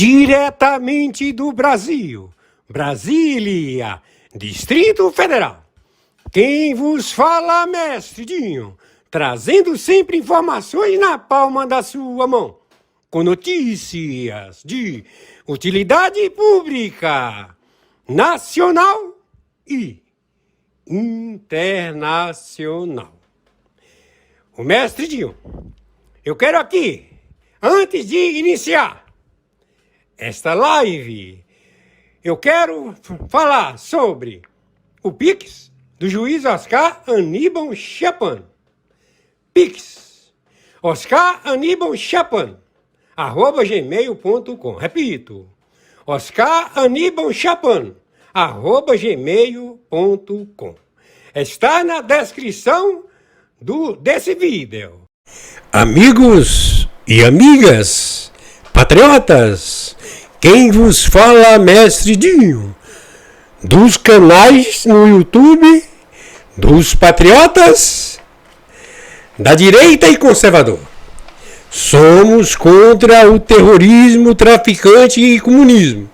Diretamente do Brasil, Brasília, Distrito Federal. Quem vos fala, mestre Dinho, trazendo sempre informações na palma da sua mão, com notícias de utilidade pública, nacional e internacional. O mestre Dinho, eu quero aqui, antes de iniciar esta live, eu quero falar sobre o Pix do juiz Oscar Aníbal Chapman. Pix, Oscar Aníbal Chapman, @gmail.com. Repito, Oscar Aníbal Chapman, @gmail.com. Está na descrição desse vídeo. Amigos e amigas, patriotas, quem vos fala, mestre Dinho, dos canais no YouTube, dos patriotas, da direita e conservador. Somos contra o terrorismo, traficante e comunismo,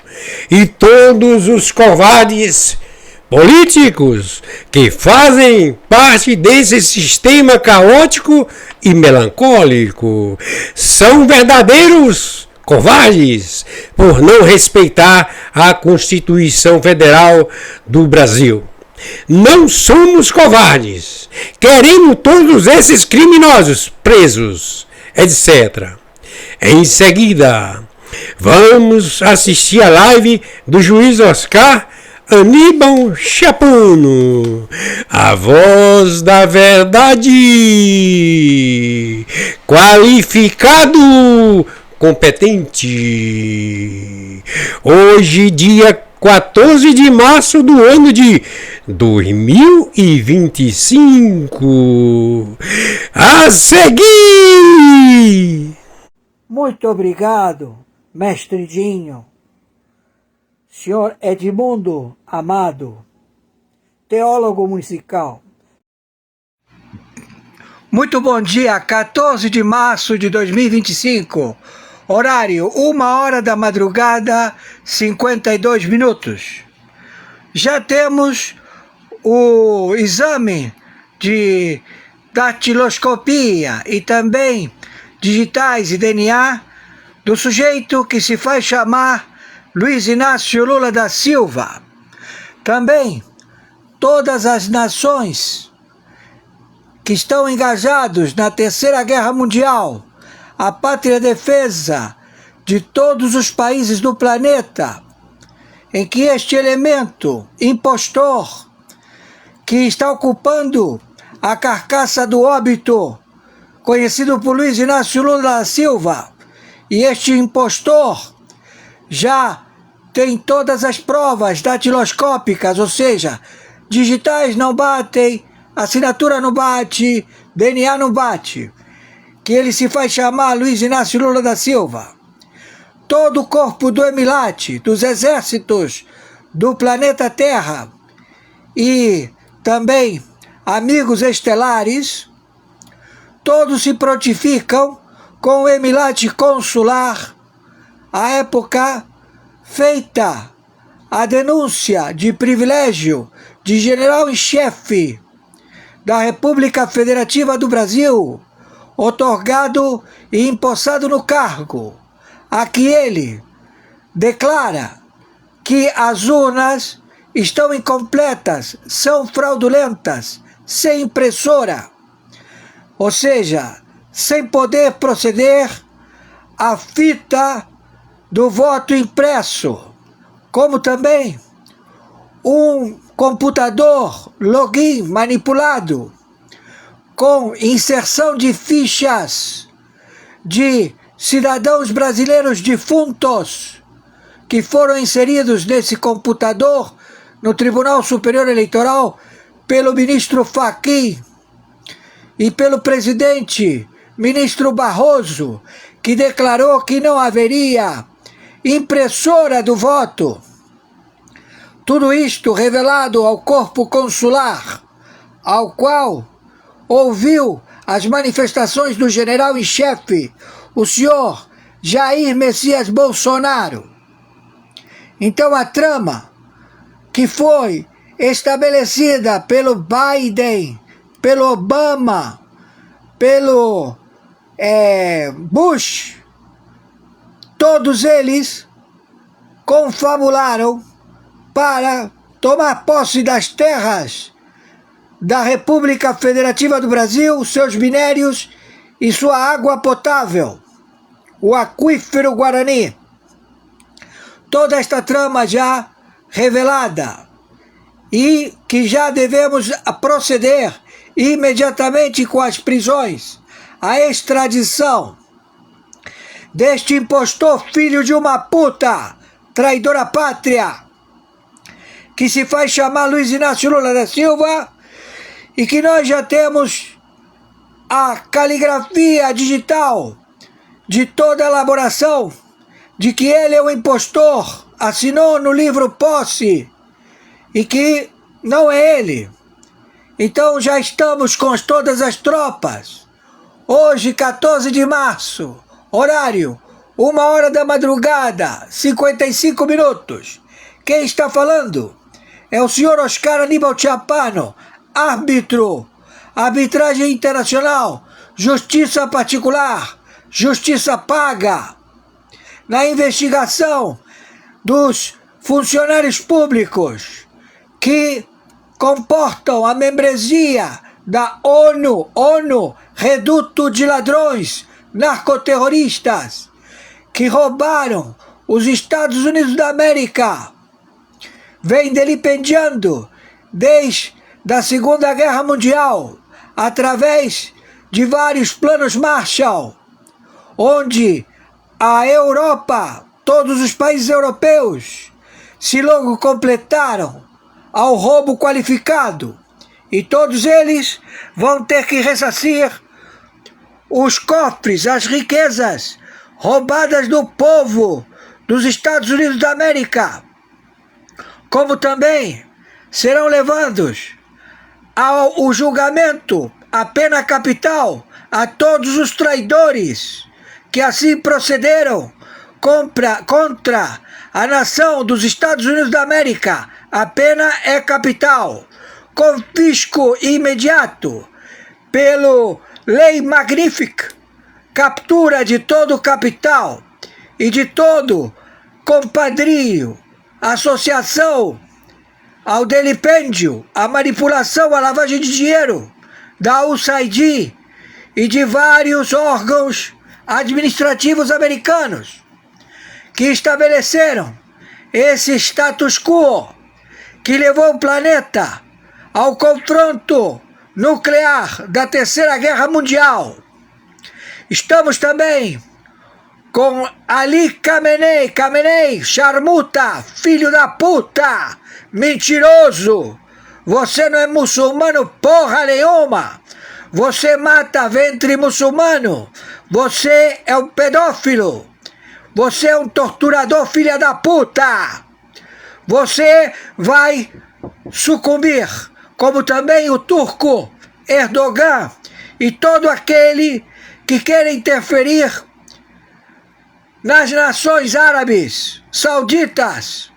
e todos os covardes políticos que fazem parte desse sistema caótico e melancólico são verdadeiros covardes por não respeitar a Constituição Federal do Brasil. Não somos covardes. Queremos todos esses criminosos presos, etc. Em seguida, vamos assistir a live do juiz Oscar Aníbal Chapman, a voz da verdade, qualificado, competente. Hoje, dia 14 de março do ano de 2025. A seguir! Muito obrigado, mestre Dinho. Senhor Edmundo Amado, teólogo musical. Muito bom dia, 14 de março de 2025. Horário, 1h da madrugada, 52 minutos. Já temos o exame de datiloscopia e também digitais e DNA do sujeito que se faz chamar Luiz Inácio Lula da Silva. Também todas as nações que estão engajados na Terceira Guerra Mundial, a pátria defesa de todos os países do planeta, em que este elemento impostor que está ocupando a carcaça do óbito, conhecido por Luiz Inácio Lula da Silva, e este impostor já tem todas as provas datiloscópicas, ou seja, digitais não batem, assinatura não bate, DNA não bate, que ele se faz chamar Luiz Inácio Lula da Silva. Todo o corpo do Emilate, dos exércitos do planeta Terra e também amigos estelares, todos se prontificam com o Emilate consular, à época feita a denúncia de privilégio de general em chefe da República Federativa do Brasil, otorgado e empossado no cargo, a que ele declara que as urnas estão incompletas, são fraudulentas, sem impressora, ou seja, sem poder proceder à fita do voto impresso, como também um computador login manipulado com inserção de fichas de cidadãos brasileiros defuntos que foram inseridos nesse computador no Tribunal Superior Eleitoral pelo ministro Fachin e pelo presidente, ministro Barroso, que declarou que não haveria impressora do voto. Tudo isto revelado ao corpo consular, ao qual ouviu as manifestações do general em chefe, o senhor Jair Messias Bolsonaro. Então a trama que foi estabelecida pelo Biden, pelo Obama, pelo Bush, todos eles confabularam para tomar posse das terras da República Federativa do Brasil, seus minérios e sua água potável, o aquífero Guarani. Toda esta trama já revelada e que já devemos proceder imediatamente com as prisões, a extradição deste impostor filho de uma puta, traidor à pátria, que se faz chamar Luiz Inácio Lula da Silva, e que nós já temos a caligrafia digital de toda a elaboração de que ele é o impostor, assinou no livro Posse, e que não é ele. Então já estamos com todas as tropas. Hoje, 14 de março, horário, 1h da madrugada, 55 minutos. Quem está falando é o senhor Oscar Aníbal Chiappano, árbitro, arbitragem internacional, justiça particular, justiça paga, na investigação dos funcionários públicos que comportam a membresia da ONU, reduto de ladrões, narcoterroristas, que roubaram os Estados Unidos da América, vem delipendiando desde a Segunda Guerra Mundial, através de vários planos Marshall, onde a Europa, todos os países europeus, se logo completaram ao roubo qualificado, e todos eles vão ter que ressarcir os cofres, as riquezas roubadas do povo dos Estados Unidos da América, como também serão levados ao julgamento, a pena capital, a todos os traidores que assim procederam contra a nação dos Estados Unidos da América. A pena é capital. Confisco imediato pelo Lei Magnífica, captura de todo o capital e de todo compadrio, associação ao delipêndio, à manipulação, à lavagem de dinheiro da USAID e de vários órgãos administrativos americanos que estabeleceram esse status quo que levou o planeta ao confronto nuclear da Terceira Guerra Mundial. Estamos também com Ali Khamenei, charmuta, filho da puta, mentiroso. Você não é muçulmano porra nenhuma. Você mata ventre muçulmano. Você é um pedófilo. Você é um torturador, filha da puta. Você vai sucumbir, como também o turco Erdogan e todo aquele que quer interferir nas nações árabes, sauditas.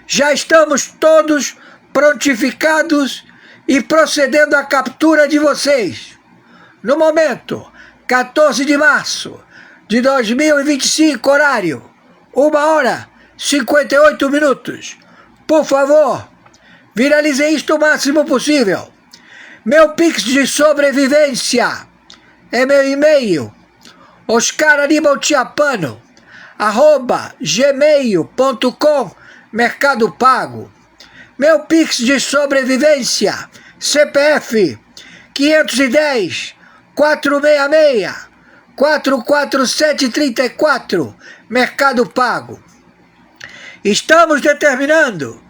Já estamos todos prontificados e procedendo à captura de vocês. No momento, 14 de março de 2025, horário, 1h58 minutos. Por favor, viralize isto o máximo possível. Meu Pix de sobrevivência é meu e-mail, oscaranibalchiappano@gmail.com, Mercado Pago. Meu Pix de sobrevivência, CPF 510 466 44734, Mercado Pago. Estamos determinando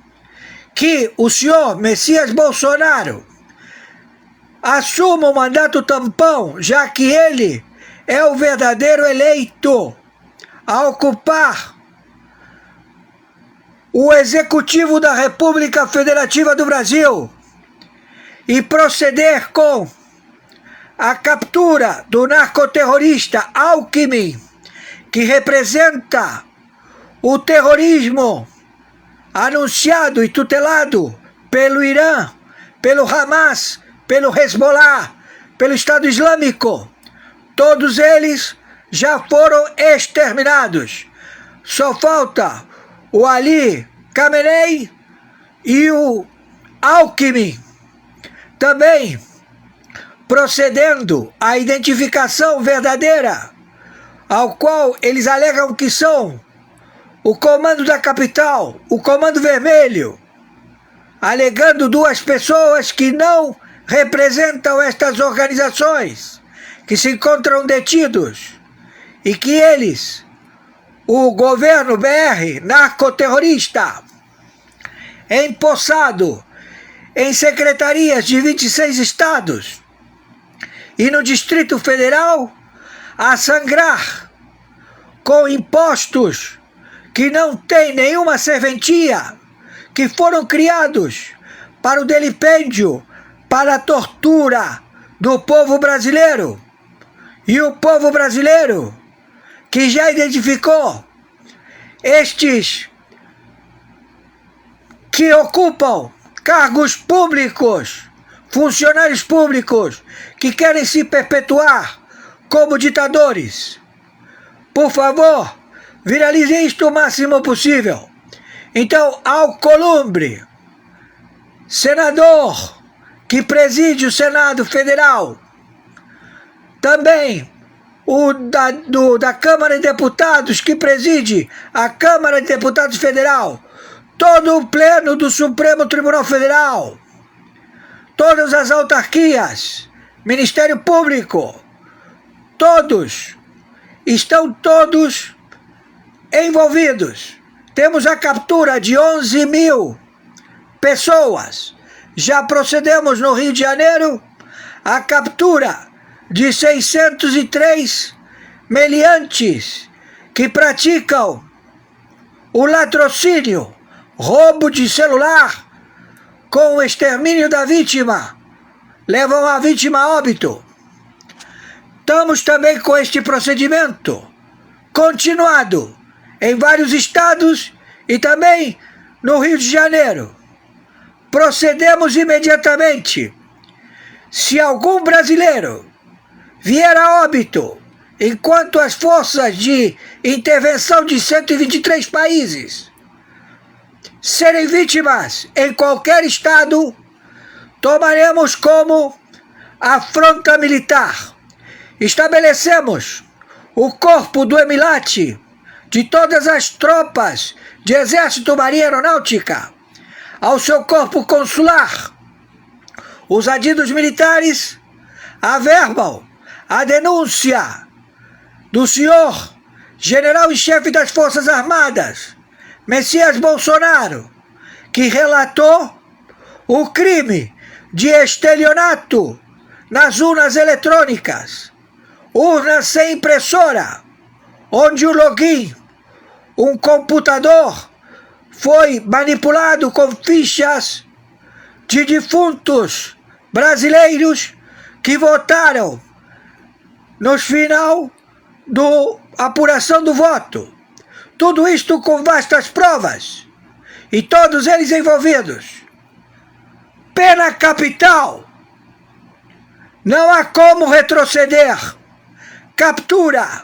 que o senhor Messias Bolsonaro assuma o mandato tampão, já que ele é o verdadeiro eleito a ocupar o Executivo da República Federativa do Brasil e proceder com a captura do narcoterrorista Alckmin que representa o terrorismo anunciado e tutelado pelo Irã, pelo Hamas, pelo Hezbollah, pelo Estado Islâmico. Todos eles já foram exterminados. Só falta o Ali Khamenei e o Alckmin. Também procedendo à identificação verdadeira, ao qual eles alegam que são o Comando da Capital, o Comando Vermelho, alegando duas pessoas que não representam estas organizações, que se encontram detidos, e que eles, o governo BR, narcoterrorista, empossado em secretarias de 26 estados e no Distrito Federal, a sangrar com impostos que não têm nenhuma serventia, que foram criados para o delipêndio, para a tortura do povo brasileiro. E o povo brasileiro, que já identificou estes que ocupam cargos públicos, funcionários públicos, que querem se perpetuar como ditadores. Por favor, viralize isto o máximo possível. Então, Alcolumbre, senador que preside o Senado Federal, também o da Câmara de Deputados, que preside a Câmara de Deputados Federal, todo o pleno do Supremo Tribunal Federal, todas as autarquias, Ministério Público, todos, estão todos envolvidos. Temos a captura de 11 mil pessoas. Já procedemos no Rio de Janeiro a captura de 603 meliantes que praticam o latrocínio, roubo de celular com o extermínio da vítima, levam a vítima a óbito. Estamos também com este procedimento continuado em vários estados e também no Rio de Janeiro. Procedemos imediatamente. Se algum brasileiro vier a óbito, enquanto as forças de intervenção de 123 países serem vítimas em qualquer estado, tomaremos como afronta militar. Estabelecemos o corpo do Emilate, de todas as tropas de Exército, Marinha e Aeronáutica, ao seu corpo consular. Os adidos militares averbam a denúncia do senhor general em chefe das Forças Armadas, Messias Bolsonaro, que relatou o crime de estelionato nas urnas eletrônicas, urnas sem impressora, onde o login, um computador, foi manipulado com fichas de defuntos brasileiros que votaram no final da apuração do voto. Tudo isto com vastas provas e todos eles envolvidos. Pena capital. Não há como retroceder. Captura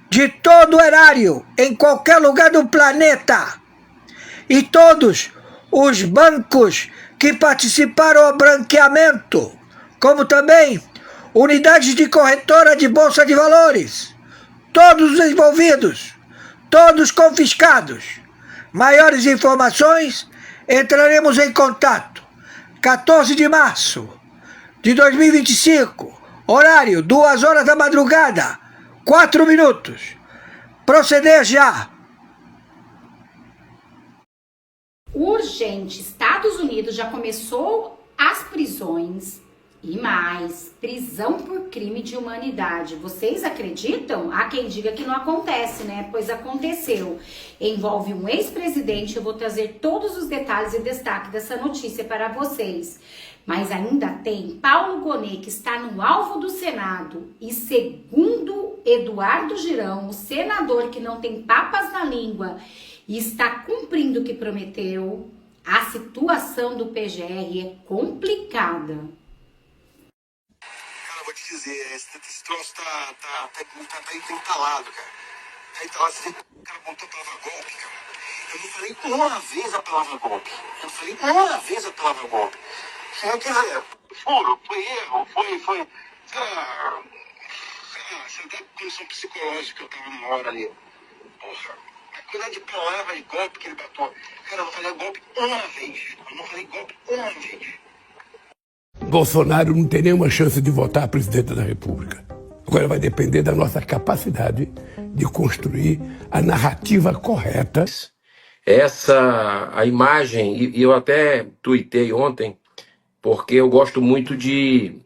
de todo o erário em qualquer lugar do planeta. E todos os bancos que participaram do branqueamento, como também unidades de corretora de bolsa de valores, todos os envolvidos, todos confiscados. Maiores informações, entraremos em contato. 14 de março de 2025, horário 2 horas da madrugada, 4 minutos. Proceder já. Urgente, Estados Unidos já começou as prisões E mais, prisão por crime de humanidade. Vocês acreditam? Há quem diga que não acontece, né? Pois aconteceu. Envolve um ex-presidente. Eu vou trazer todos os detalhes e destaque dessa notícia para vocês. Mas ainda tem Paulo Gonet, que está no alvo do Senado. E segundo Eduardo Girão, o senador que não tem papas na língua e está cumprindo o que prometeu, a situação do PGR é complicada. Vou te dizer, esse troço tá entalado, cara. Tá entalado, o cara botou a palavra golpe, cara. Eu não falei uma vez a palavra golpe. Eu não falei uma vez a palavra golpe. Quer dizer, juro, foi erro, foi... Você dá condição psicológica que eu tava na hora ali. Porra, a quantidade de palavra de golpe que ele botou. Cara, eu não falei golpe uma vez. Eu não falei golpe uma vez. Bolsonaro não tem nenhuma chance de votar a presidente da República. Agora vai depender da nossa capacidade de construir a narrativa correta. A imagem, e eu até tuitei ontem, porque eu gosto muito de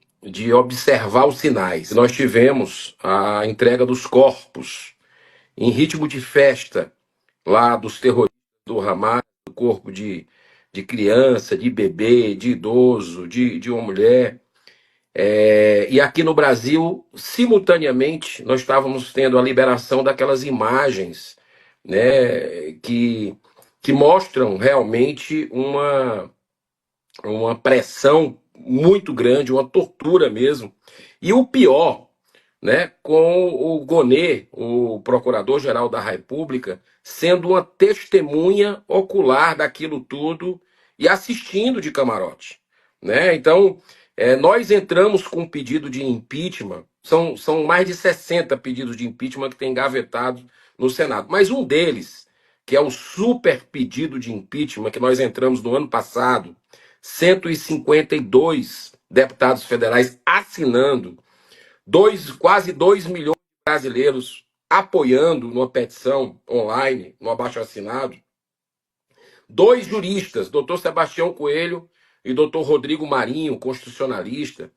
observar os sinais. Nós tivemos a entrega dos corpos em ritmo de festa, lá dos terroristas do Hamas, do corpo de criança, de bebê, de idoso, de uma mulher. E aqui no Brasil, simultaneamente, nós estávamos tendo a liberação daquelas imagens, né, que mostram realmente uma pressão muito grande, uma tortura mesmo. E o pior, né, com o Gonet, o Procurador-Geral da República, sendo uma testemunha ocular daquilo tudo e assistindo de camarote, né? Então, nós entramos com um pedido de impeachment, são mais de 60 pedidos de impeachment que tem engavetados no Senado, mas um deles, que é o super pedido de impeachment que nós entramos no ano passado, 152 deputados federais assinando, quase 2 milhões de brasileiros apoiando numa petição online, no abaixo-assinado. 2 juristas, doutor Sebastião Coelho e doutor Rodrigo Marinho, constitucionalista.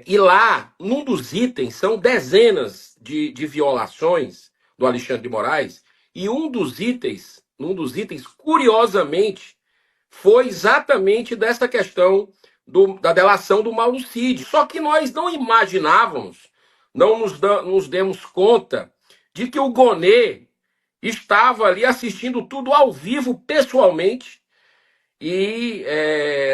E lá, num dos itens, são dezenas de violações do Alexandre de Moraes, e um dos itens, curiosamente, foi exatamente dessa questão da delação do Mauro Cid. Só que nós não imaginávamos, não nos demos conta de que o Gonet estava ali assistindo tudo ao vivo, pessoalmente, e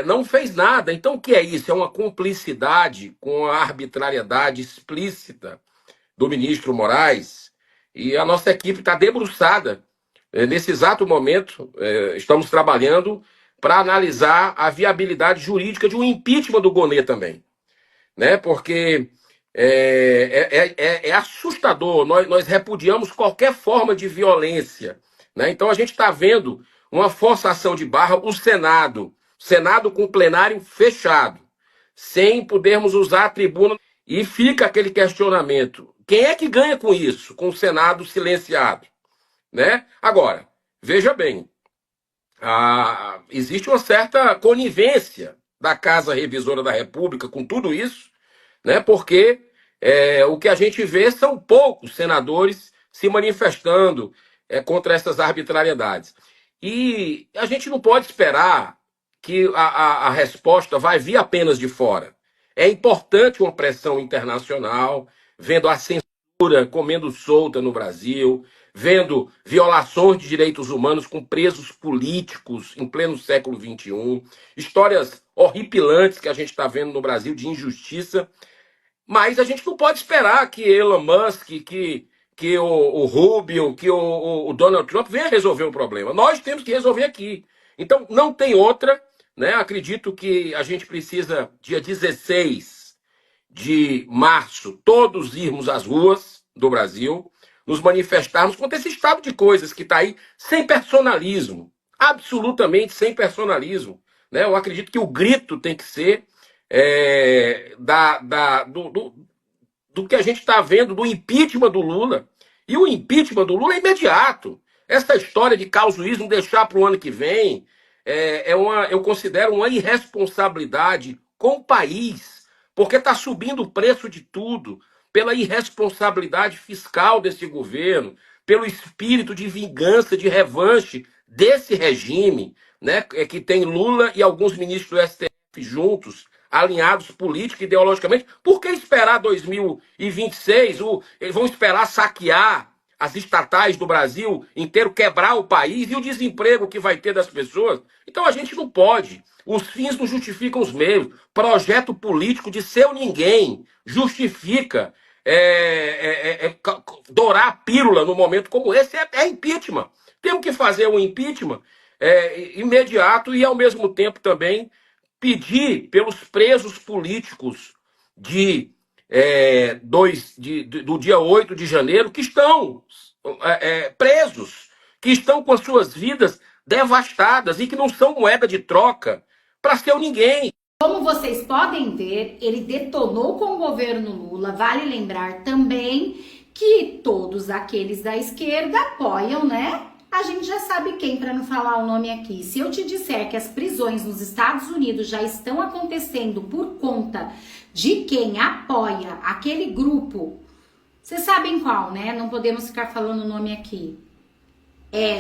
não fez nada. Então, o que é isso? É uma cumplicidade com a arbitrariedade explícita do ministro Moraes, e a nossa equipe está debruçada. Nesse exato momento, estamos trabalhando para analisar a viabilidade jurídica de um impeachment do Gonet também, né? Porque é assustador, nós repudiamos qualquer forma de violência, né? Então a gente está vendo uma forçação de barra, o Senado com o plenário fechado, sem podermos usar a tribuna, e fica aquele questionamento, quem é que ganha com isso, com o Senado silenciado, né? Agora, veja bem, existe uma certa conivência da Casa Revisora da República com tudo isso, né? Porque o que a gente vê são poucos senadores se manifestando contra essas arbitrariedades. E a gente não pode esperar que a resposta vai vir apenas de fora. É importante uma pressão internacional, vendo a censura comendo solta no Brasil, vendo violações de direitos humanos com presos políticos em pleno século XXI, histórias horripilantes que a gente está vendo no Brasil de injustiça, mas a gente não pode esperar que Elon Musk, que o Rubio, que o Donald Trump venha resolver o problema. Nós temos que resolver aqui. Então, não tem outra, né? Acredito que a gente precisa, dia 16 de março, todos irmos às ruas do Brasil, nos manifestarmos contra esse estado de coisas que está aí, sem personalismo, absolutamente sem personalismo, né? Eu acredito que o grito tem que ser do que a gente está vendo, do impeachment do Lula. E o impeachment do Lula é imediato. Essa história de causuísmo deixar para o ano que vem eu considero uma irresponsabilidade com o país, porque está subindo o preço de tudo, pela irresponsabilidade fiscal desse governo, pelo espírito de vingança, de revanche desse regime, né, que tem Lula e alguns ministros do STF juntos, alinhados política e ideologicamente. Por que esperar 2026? Eles vão esperar saquear as estatais do Brasil inteiro, quebrar o país e o desemprego que vai ter das pessoas? Então a gente não pode. Os fins não justificam os meios. Projeto político de seu ninguém justifica dourar a pílula no momento como esse. É impeachment. Temos que fazer um impeachment imediato e, ao mesmo tempo, também pedir pelos presos políticos do dia 8 de janeiro, que estão presos, que estão com as suas vidas devastadas e que não são moeda de troca para seu ninguém. Como vocês podem ver, ele detonou com o governo Lula. Vale lembrar também que todos aqueles da esquerda apoiam, né? A gente já sabe quem, para não falar o nome aqui. Se eu te disser que as prisões nos Estados Unidos já estão acontecendo por conta de quem apoia aquele grupo, vocês sabem qual, né? Não podemos ficar falando o nome aqui.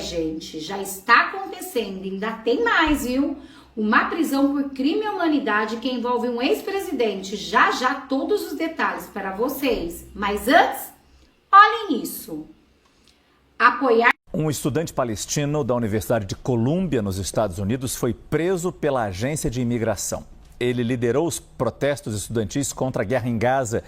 Gente, já está acontecendo, ainda tem mais, viu? Uma prisão por crime à humanidade que envolve um ex-presidente. Já todos os detalhes para vocês. Mas antes, olhem isso. Apoiar. Um estudante palestino da Universidade de Colômbia, nos Estados Unidos, foi preso pela agência de imigração. Ele liderou os protestos estudantis contra a guerra em Gaza,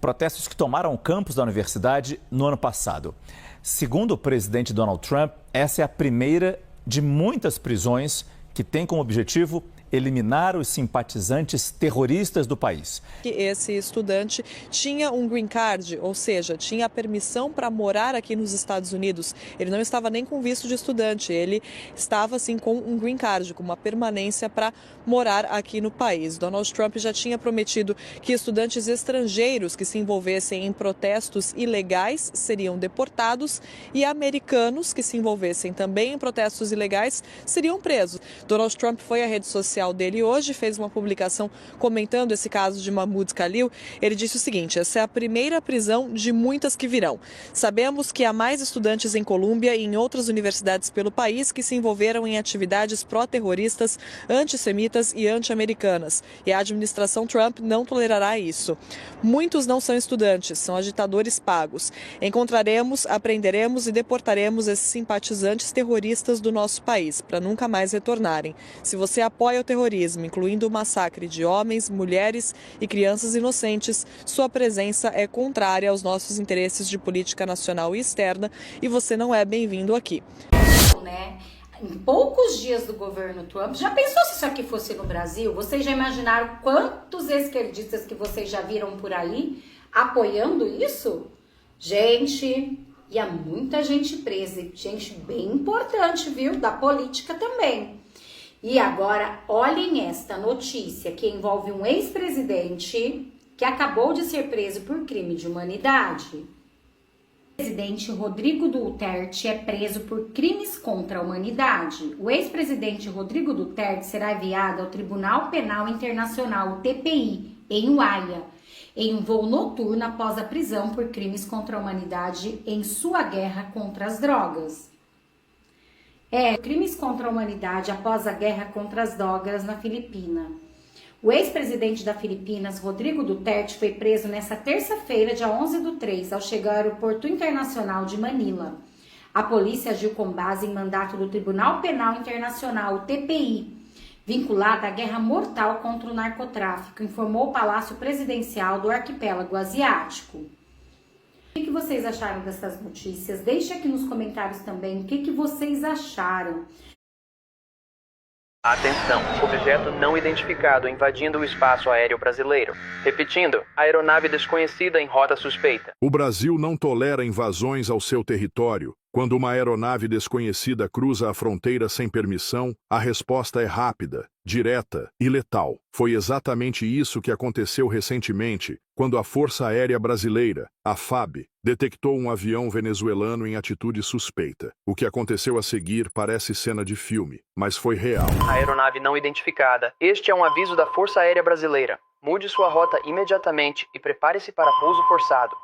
protestos que tomaram o campus da universidade no ano passado. Segundo o presidente Donald Trump, essa é a primeira de muitas prisões que tem como objetivo eliminar os simpatizantes terroristas do país. Esse estudante tinha um green card, ou seja, tinha a permissão para morar aqui nos Estados Unidos. Ele não estava nem com visto de estudante, ele estava assim com um green card, com uma permanência para morar aqui no país. Donald Trump já tinha prometido que estudantes estrangeiros que se envolvessem em protestos ilegais seriam deportados e americanos que se envolvessem também em protestos ilegais seriam presos. Donald Trump foi à rede social dele hoje, fez uma publicação comentando esse caso de Mahmoud Khalil. Ele disse o seguinte: essa é a primeira prisão de muitas que virão. Sabemos que há mais estudantes em Colômbia e em outras universidades pelo país que se envolveram em atividades pró-terroristas, antissemitas e anti-americanas. E a administração Trump não tolerará isso. Muitos não são estudantes, são agitadores pagos. Encontraremos, aprenderemos e deportaremos esses simpatizantes terroristas do nosso país, para nunca mais retornarem. Se você apoia o terrorismo, incluindo o massacre de homens, mulheres e crianças inocentes, sua presença é contrária aos nossos interesses de política nacional e externa e você não é bem-vindo aqui. Né? Em poucos dias do governo Trump, já pensou se isso aqui fosse no Brasil? Vocês já imaginaram quantos esquerdistas que vocês já viram por aí apoiando isso? Gente, e há muita gente presa, gente bem importante, viu? Da política também. E agora, olhem esta notícia que envolve um ex-presidente que acabou de ser preso por crime de humanidade. O presidente Rodrigo Duterte é preso por crimes contra a humanidade. O ex-presidente Rodrigo Duterte será enviado ao Tribunal Penal Internacional, o TPI, em Haia, em um voo noturno após a prisão por crimes contra a humanidade em sua guerra contra as drogas. Crimes contra a humanidade após a guerra contra as drogas na Filipina. O ex-presidente da Filipinas, Rodrigo Duterte, foi preso nesta terça-feira, dia 11/3, ao chegar ao aeroporto internacional de Manila. A polícia agiu com base em mandato do Tribunal Penal Internacional, o TPI, vinculada à guerra mortal contra o narcotráfico, informou o Palácio Presidencial do Arquipélago Asiático. O que vocês acharam dessas notícias? Deixe aqui nos comentários também o que vocês acharam. Atenção, objeto não identificado invadindo o espaço aéreo brasileiro. Repetindo, aeronave desconhecida em rota suspeita. O Brasil não tolera invasões ao seu território Quando uma aeronave desconhecida cruza a fronteira sem permissão, a resposta é rápida, direta e letal. Foi exatamente isso que aconteceu recentemente, quando a Força Aérea Brasileira, a FAB, detectou um avião venezuelano em atitude suspeita. O que aconteceu a seguir parece cena de filme, mas foi real. Aeronave não identificada. Este é um aviso da Força Aérea Brasileira. Mude sua rota imediatamente e prepare-se para pouso forçado.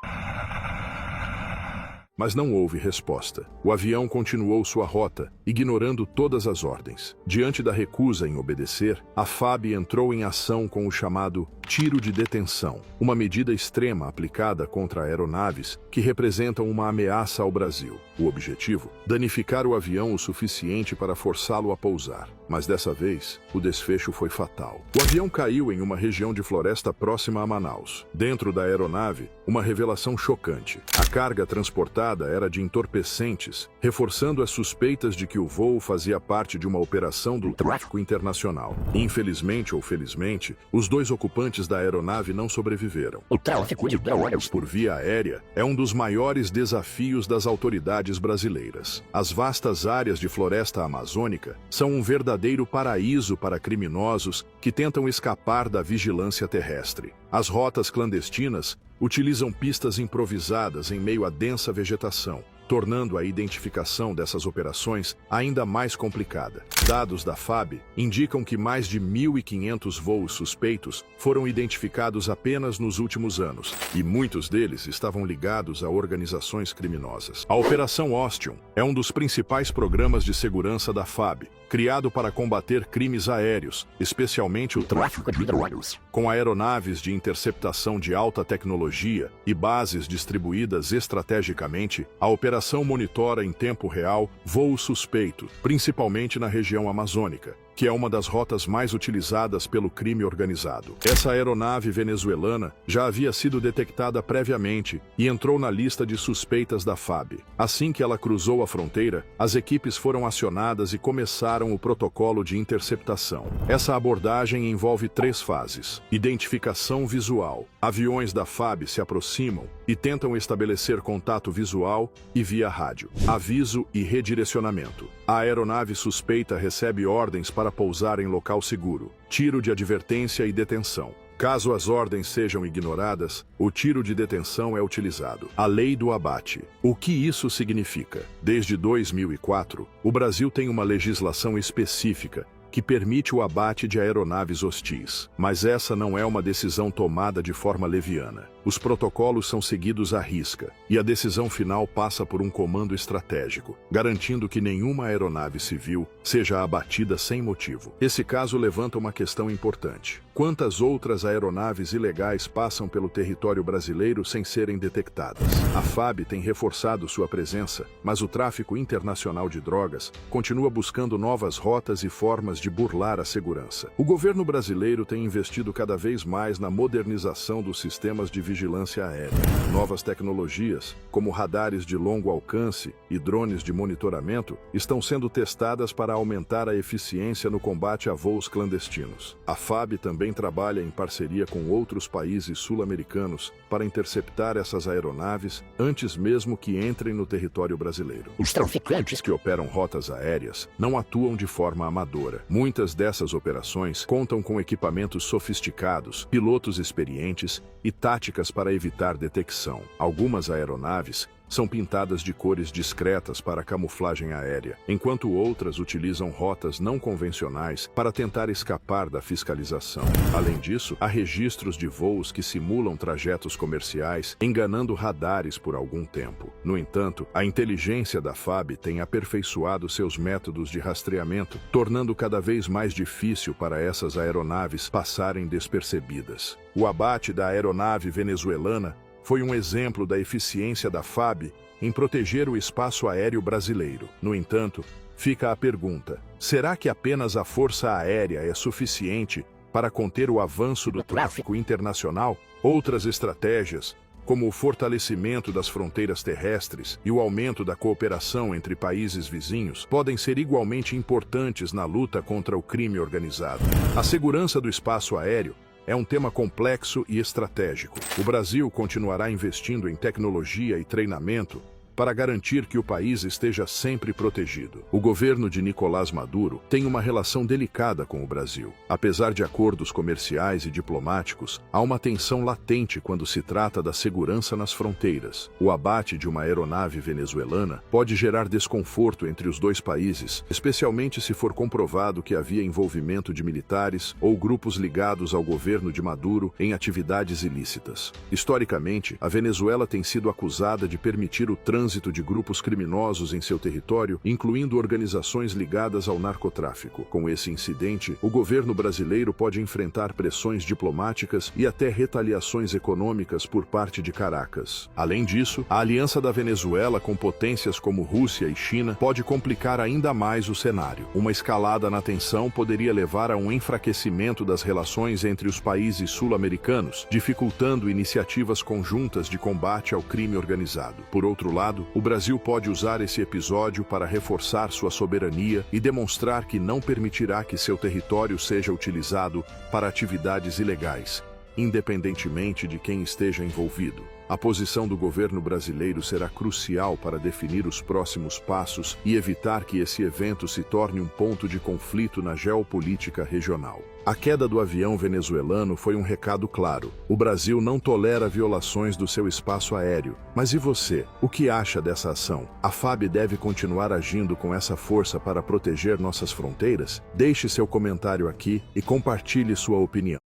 Mas não houve resposta. O avião continuou sua rota, ignorando todas as ordens. Diante da recusa em obedecer, a FAB entrou em ação com o chamado tiro de detenção, uma medida extrema aplicada contra aeronaves que representam uma ameaça ao Brasil. O objetivo? Danificar o avião o suficiente para forçá-lo a pousar. Mas dessa vez, o desfecho foi fatal. O avião caiu em uma região de floresta próxima a Manaus. Dentro da aeronave, uma revelação chocante. A carga transportada era de entorpecentes, reforçando as suspeitas de que o voo fazia parte de uma operação do tráfico internacional. Infelizmente ou felizmente, os dois ocupantes da aeronave não sobreviveram. O tráfico de drogas por via aérea é um dos maiores desafios das autoridades brasileiras. As vastas áreas de floresta amazônica são um verdadeiro paraíso para criminosos que tentam escapar da vigilância terrestre. As rotas clandestinas utilizam pistas improvisadas em meio à densa vegetação, tornando a identificação dessas operações ainda mais complicada. Dados da FAB indicam que mais de 1.500 voos suspeitos foram identificados apenas nos últimos anos, e muitos deles estavam ligados a organizações criminosas. A Operação Ocean é um dos principais programas de segurança da FAB, criado para combater crimes aéreos, especialmente o tráfico de drogas. Com aeronaves de interceptação de alta tecnologia e bases distribuídas estrategicamente, a operação monitora em tempo real voos suspeitos, principalmente na região amazônica, que é uma das rotas mais utilizadas pelo crime organizado. Essa aeronave venezuelana já havia sido detectada previamente e entrou na lista de suspeitas da FAB. Assim que ela cruzou a fronteira, as equipes foram acionadas e começaram o protocolo de interceptação. Essa abordagem envolve 3 fases: identificação visual. Aviões da FAB se aproximam e tentam estabelecer contato visual e via rádio. Aviso e redirecionamento. A aeronave suspeita recebe ordens para pousar em local seguro. Tiro de advertência e detenção. Caso as ordens sejam ignoradas, o tiro de detenção é utilizado. A lei do abate. O que isso significa? Desde 2004, o Brasil tem uma legislação específica que permite o abate de aeronaves hostis. Mas essa não é uma decisão tomada de forma leviana. Os protocolos são seguidos à risca, e a decisão final passa por um comando estratégico, garantindo que nenhuma aeronave civil seja abatida sem motivo. Esse caso levanta uma questão importante. Quantas outras aeronaves ilegais passam pelo território brasileiro sem serem detectadas? A FAB tem reforçado sua presença, mas o tráfico internacional de drogas continua buscando novas rotas e formas de burlar a segurança. O governo brasileiro tem investido cada vez mais na modernização dos sistemas de vigilância aérea. Novas tecnologias, como radares de longo alcance e drones de monitoramento, estão sendo testadas para aumentar a eficiência no combate a voos clandestinos. A FAB também trabalha em parceria com outros países sul-americanos para interceptar essas aeronaves antes mesmo que entrem no território brasileiro. Os traficantes que operam rotas aéreas não atuam de forma amadora. Muitas dessas operações contam com equipamentos sofisticados, pilotos experientes e táticas para evitar detecção. Algumas aeronaves são pintadas de cores discretas para camuflagem aérea, enquanto outras utilizam rotas não convencionais para tentar escapar da fiscalização. Além disso, há registros de voos que simulam trajetos comerciais, enganando radares por algum tempo. No entanto, a inteligência da FAB tem aperfeiçoado seus métodos de rastreamento, tornando cada vez mais difícil para essas aeronaves passarem despercebidas. O abate da aeronave venezuelana foi um exemplo da eficiência da FAB em proteger o espaço aéreo brasileiro. No entanto, fica a pergunta: será que apenas a Força Aérea é suficiente para conter o avanço do tráfico internacional? Outras estratégias, como o fortalecimento das fronteiras terrestres e o aumento da cooperação entre países vizinhos, podem ser igualmente importantes na luta contra o crime organizado. A segurança do espaço aéreo é um tema complexo e estratégico. O Brasil continuará investindo em tecnologia e treinamento para garantir que o país esteja sempre protegido. O governo de Nicolás Maduro tem uma relação delicada com o Brasil. Apesar de acordos comerciais e diplomáticos, há uma tensão latente quando se trata da segurança nas fronteiras. O abate de uma aeronave venezuelana pode gerar desconforto entre os dois países, especialmente se for comprovado que havia envolvimento de militares ou grupos ligados ao governo de Maduro em atividades ilícitas. Historicamente, a Venezuela tem sido acusada de permitir o trânsito de grupos criminosos em seu território, incluindo organizações ligadas ao narcotráfico. Com esse incidente, o governo brasileiro pode enfrentar pressões diplomáticas e até retaliações econômicas por parte de Caracas. Além disso, a aliança da Venezuela com potências como Rússia e China pode complicar ainda mais o cenário. Uma escalada na tensão poderia levar a um enfraquecimento das relações entre os países sul-americanos, dificultando iniciativas conjuntas de combate ao crime organizado. Por outro lado, o Brasil pode usar esse episódio para reforçar sua soberania e demonstrar que não permitirá que seu território seja utilizado para atividades ilegais, independentemente de quem esteja envolvido. A posição do governo brasileiro será crucial para definir os próximos passos e evitar que esse evento se torne um ponto de conflito na geopolítica regional. A queda do avião venezuelano foi um recado claro. O Brasil não tolera violações do seu espaço aéreo. Mas e você? O que acha dessa ação? A FAB deve continuar agindo com essa força para proteger nossas fronteiras? Deixe seu comentário aqui e compartilhe sua opinião.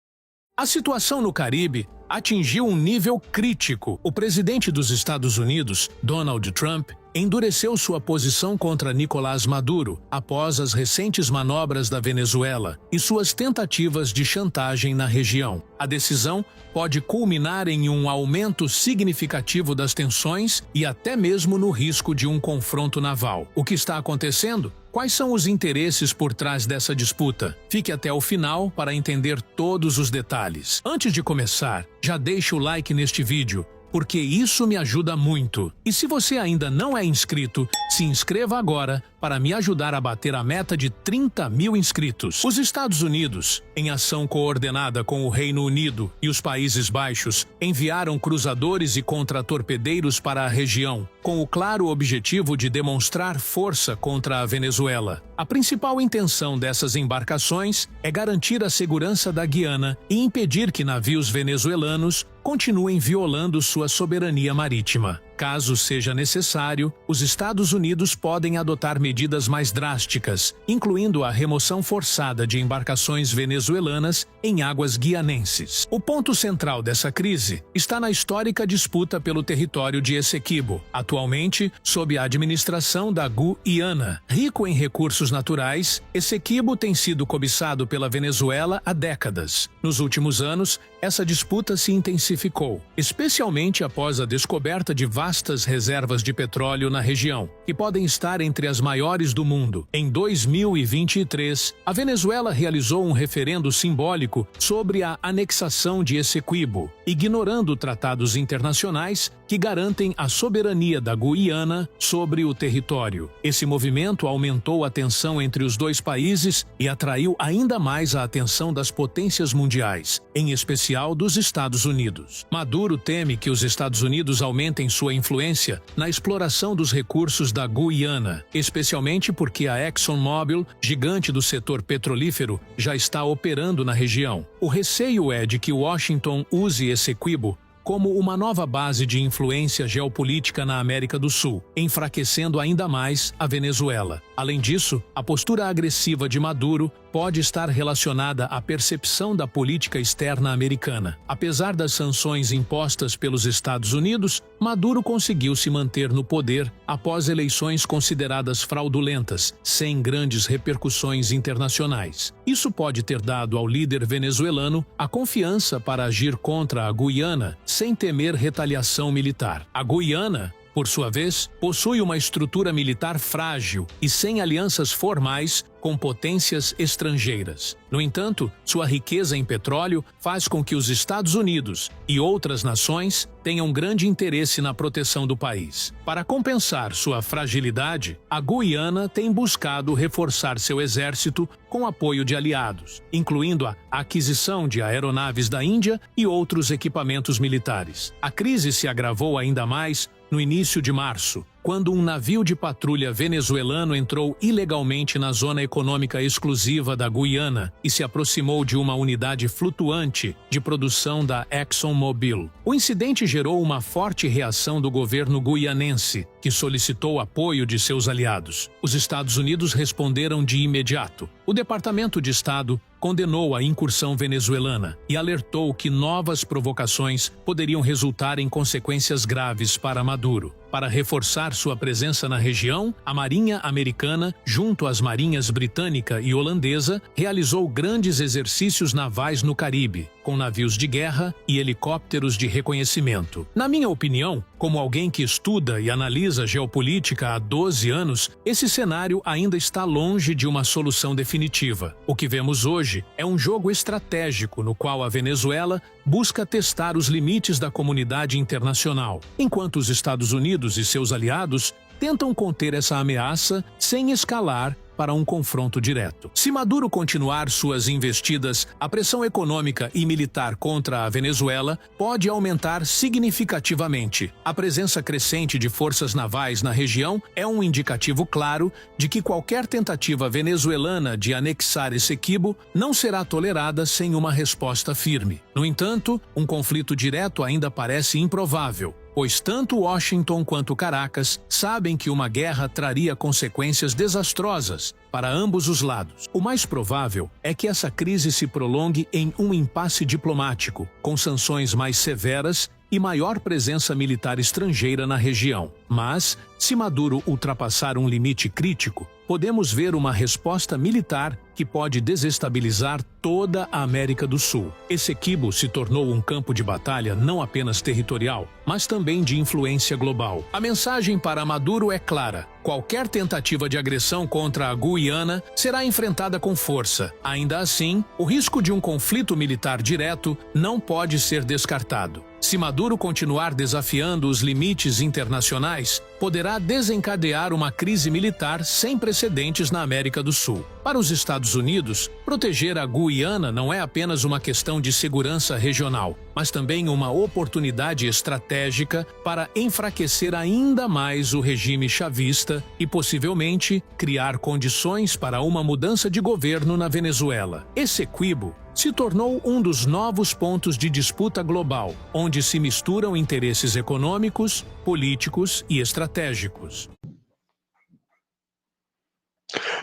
A situação no Caribe atingiu um nível crítico. O presidente dos Estados Unidos, Donald Trump, endureceu sua posição contra Nicolás Maduro após as recentes manobras da Venezuela e suas tentativas de chantagem na região. A decisão pode culminar em um aumento significativo das tensões e até mesmo no risco de um confronto naval. O que está acontecendo? Quais são os interesses por trás dessa disputa? Fique até o final para entender todos os detalhes. Antes de começar, já deixe o like neste vídeo, porque isso me ajuda muito. E se você ainda não é inscrito, se inscreva agora para me ajudar a bater a meta de 30 mil inscritos. Os Estados Unidos, em ação coordenada com o Reino Unido e os Países Baixos, enviaram cruzadores e contratorpedeiros para a região, com o claro objetivo de demonstrar força contra a Venezuela. A principal intenção dessas embarcações é garantir a segurança da Guiana e impedir que navios venezuelanos continuem violando sua soberania marítima. Caso seja necessário, os Estados Unidos podem adotar medidas mais drásticas, incluindo a remoção forçada de embarcações venezuelanas em águas guianenses. O ponto central dessa crise está na histórica disputa pelo território de Essequibo, atualmente sob a administração da Guiana. Rico em recursos naturais, Essequibo tem sido cobiçado pela Venezuela há décadas. Nos últimos anos, essa disputa se intensificou, especialmente após a descoberta de vastas reservas de petróleo na região, que podem estar entre as maiores do mundo. Em 2023, a Venezuela realizou um referendo simbólico sobre a anexação de Essequibo, ignorando tratados internacionais que garantem a soberania da Guiana sobre o território. Esse movimento aumentou a tensão entre os dois países e atraiu ainda mais a atenção das potências mundiais, em especial dos Estados Unidos. Maduro teme que os Estados Unidos aumentem sua influência na exploração dos recursos da Guiana, especialmente porque a ExxonMobil, gigante do setor petrolífero, já está operando na região. O receio é de que Washington use Essequibo como uma nova base de influência geopolítica na América do Sul, enfraquecendo ainda mais a Venezuela. Além disso, a postura agressiva de Maduro pode estar relacionada à percepção da política externa americana. Apesar das sanções impostas pelos Estados Unidos, Maduro conseguiu se manter no poder após eleições consideradas fraudulentas, sem grandes repercussões internacionais. Isso pode ter dado ao líder venezuelano a confiança para agir contra a Guiana sem temer retaliação militar. A Guiana, por sua vez, possui uma estrutura militar frágil e sem alianças formais com potências estrangeiras. No entanto, sua riqueza em petróleo faz com que os Estados Unidos e outras nações tenham grande interesse na proteção do país. Para compensar sua fragilidade, a Guiana tem buscado reforçar seu exército com apoio de aliados, incluindo a aquisição de aeronaves da Índia e outros equipamentos militares. A crise se agravou ainda mais no início de março, quando um navio de patrulha venezuelano entrou ilegalmente na zona econômica exclusiva da Guiana e se aproximou de uma unidade flutuante de produção da ExxonMobil. O incidente gerou uma forte reação do governo guianense, que solicitou apoio de seus aliados. Os Estados Unidos responderam de imediato. O Departamento de Estado condenou a incursão venezuelana e alertou que novas provocações poderiam resultar em consequências graves para Maduro. Para reforçar sua presença na região, a Marinha Americana, junto às marinhas britânica e holandesa, realizou grandes exercícios navais no Caribe, com navios de guerra e helicópteros de reconhecimento. Na minha opinião, como alguém que estuda e analisa geopolítica há 12 anos, esse cenário ainda está longe de uma solução definitiva. O que vemos hoje é um jogo estratégico no qual a Venezuela busca testar os limites da comunidade internacional, enquanto os Estados Unidos e seus aliados tentam conter essa ameaça sem escalar para um confronto direto. Se Maduro continuar suas investidas, a pressão econômica e militar contra a Venezuela pode aumentar significativamente. A presença crescente de forças navais na região é um indicativo claro de que qualquer tentativa venezuelana de anexar Essequibo não será tolerada sem uma resposta firme. No entanto, um conflito direto ainda parece improvável, pois tanto Washington quanto Caracas sabem que uma guerra traria consequências desastrosas para ambos os lados. O mais provável é que essa crise se prolongue em um impasse diplomático, com sanções mais severas e maior presença militar estrangeira na região. Mas, se Maduro ultrapassar um limite crítico, podemos ver uma resposta militar que pode desestabilizar toda a América do Sul. Essequibo se tornou um campo de batalha não apenas territorial, mas também de influência global. A mensagem para Maduro é clara: qualquer tentativa de agressão contra a Guiana será enfrentada com força. Ainda assim, o risco de um conflito militar direto não pode ser descartado. Se Maduro continuar desafiando os limites internacionais, poderá desencadear uma crise militar sem precedentes na América do Sul. Para os Estados Unidos, proteger a Guiana não é apenas uma questão de segurança regional, mas também uma oportunidade estratégica para enfraquecer ainda mais o regime chavista e, possivelmente, criar condições para uma mudança de governo na Venezuela. Essequibo se tornou um dos novos pontos de disputa global, onde se misturam interesses econômicos, políticos e estratégicos.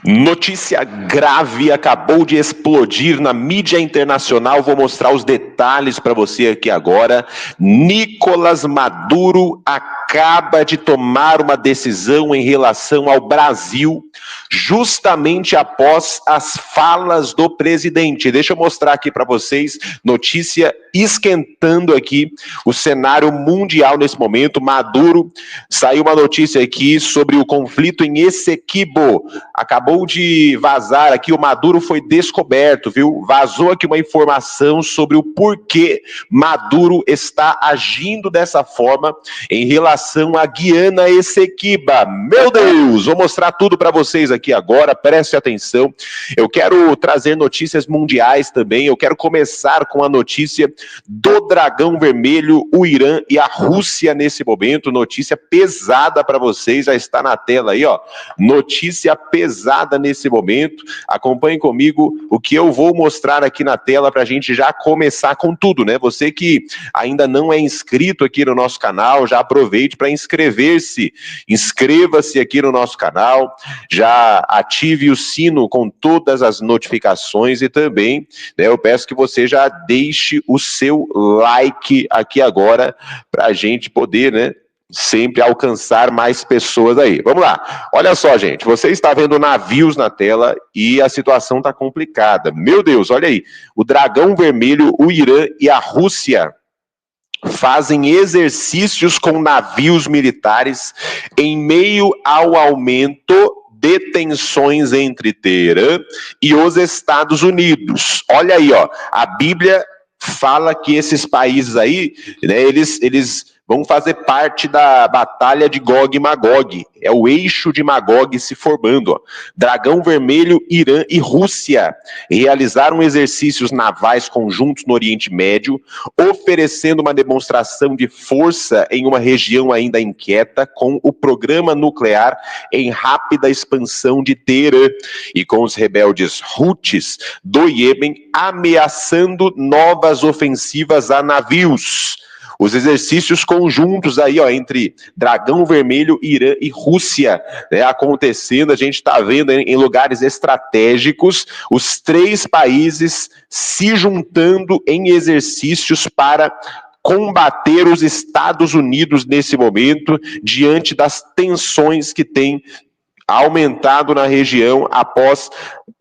Notícia grave acabou de explodir na mídia internacional. Vou mostrar os detalhes para você aqui agora. Nicolás Maduro acaba de tomar uma decisão em relação ao Brasil, justamente após as falas do presidente. Deixa eu mostrar aqui para vocês, notícia esquentando aqui o cenário mundial nesse momento. Maduro, saiu uma notícia aqui sobre o conflito em Essequibo. Acabou de vazar aqui, o Maduro foi descoberto, viu? Vazou aqui uma informação sobre o porquê Maduro está agindo dessa forma em relação à Guiana Essequiba. Meu Deus, vou mostrar tudo para vocês aqui agora, preste atenção. Eu quero trazer notícias mundiais também. Eu quero começar com a notícia do Dragão Vermelho, o Irã e a Rússia nesse momento. Notícia pesada para vocês, já está na tela aí, ó. Notícia pesada nesse momento. Acompanhe comigo o que eu vou mostrar aqui na tela para a gente já começar com tudo, né? Você que ainda não é inscrito aqui no nosso canal, já aproveite para inscrever-se. Inscreva-se aqui no nosso canal, já ative o sino com todas as notificações e também, né, eu peço que você já deixe o seu like aqui agora para a gente poder, né, sempre alcançar mais pessoas aí. Vamos lá. Olha só, gente. Você está vendo navios na tela e a situação está complicada. Meu Deus, olha aí. O Dragão Vermelho, o Irã e a Rússia fazem exercícios com navios militares em meio ao aumento de tensões entre Teherã e os Estados Unidos. Olha aí, ó. A Bíblia fala que esses países aí, né, eles vão fazer parte da batalha de Gog e Magog. É o eixo de Magog se formando. Ó. Dragão Vermelho, Irã e Rússia realizaram exercícios navais conjuntos no Oriente Médio, oferecendo uma demonstração de força em uma região ainda inquieta, com o programa nuclear em rápida expansão de Teherã e com os rebeldes Houthis do Iêmen ameaçando novas ofensivas a navios. Os exercícios conjuntos aí, ó, entre Dragão Vermelho, Irã e Rússia, né, acontecendo, a gente está vendo em lugares estratégicos, os 3 países se juntando em exercícios para combater os Estados Unidos nesse momento, diante das tensões que têm aumentado na região após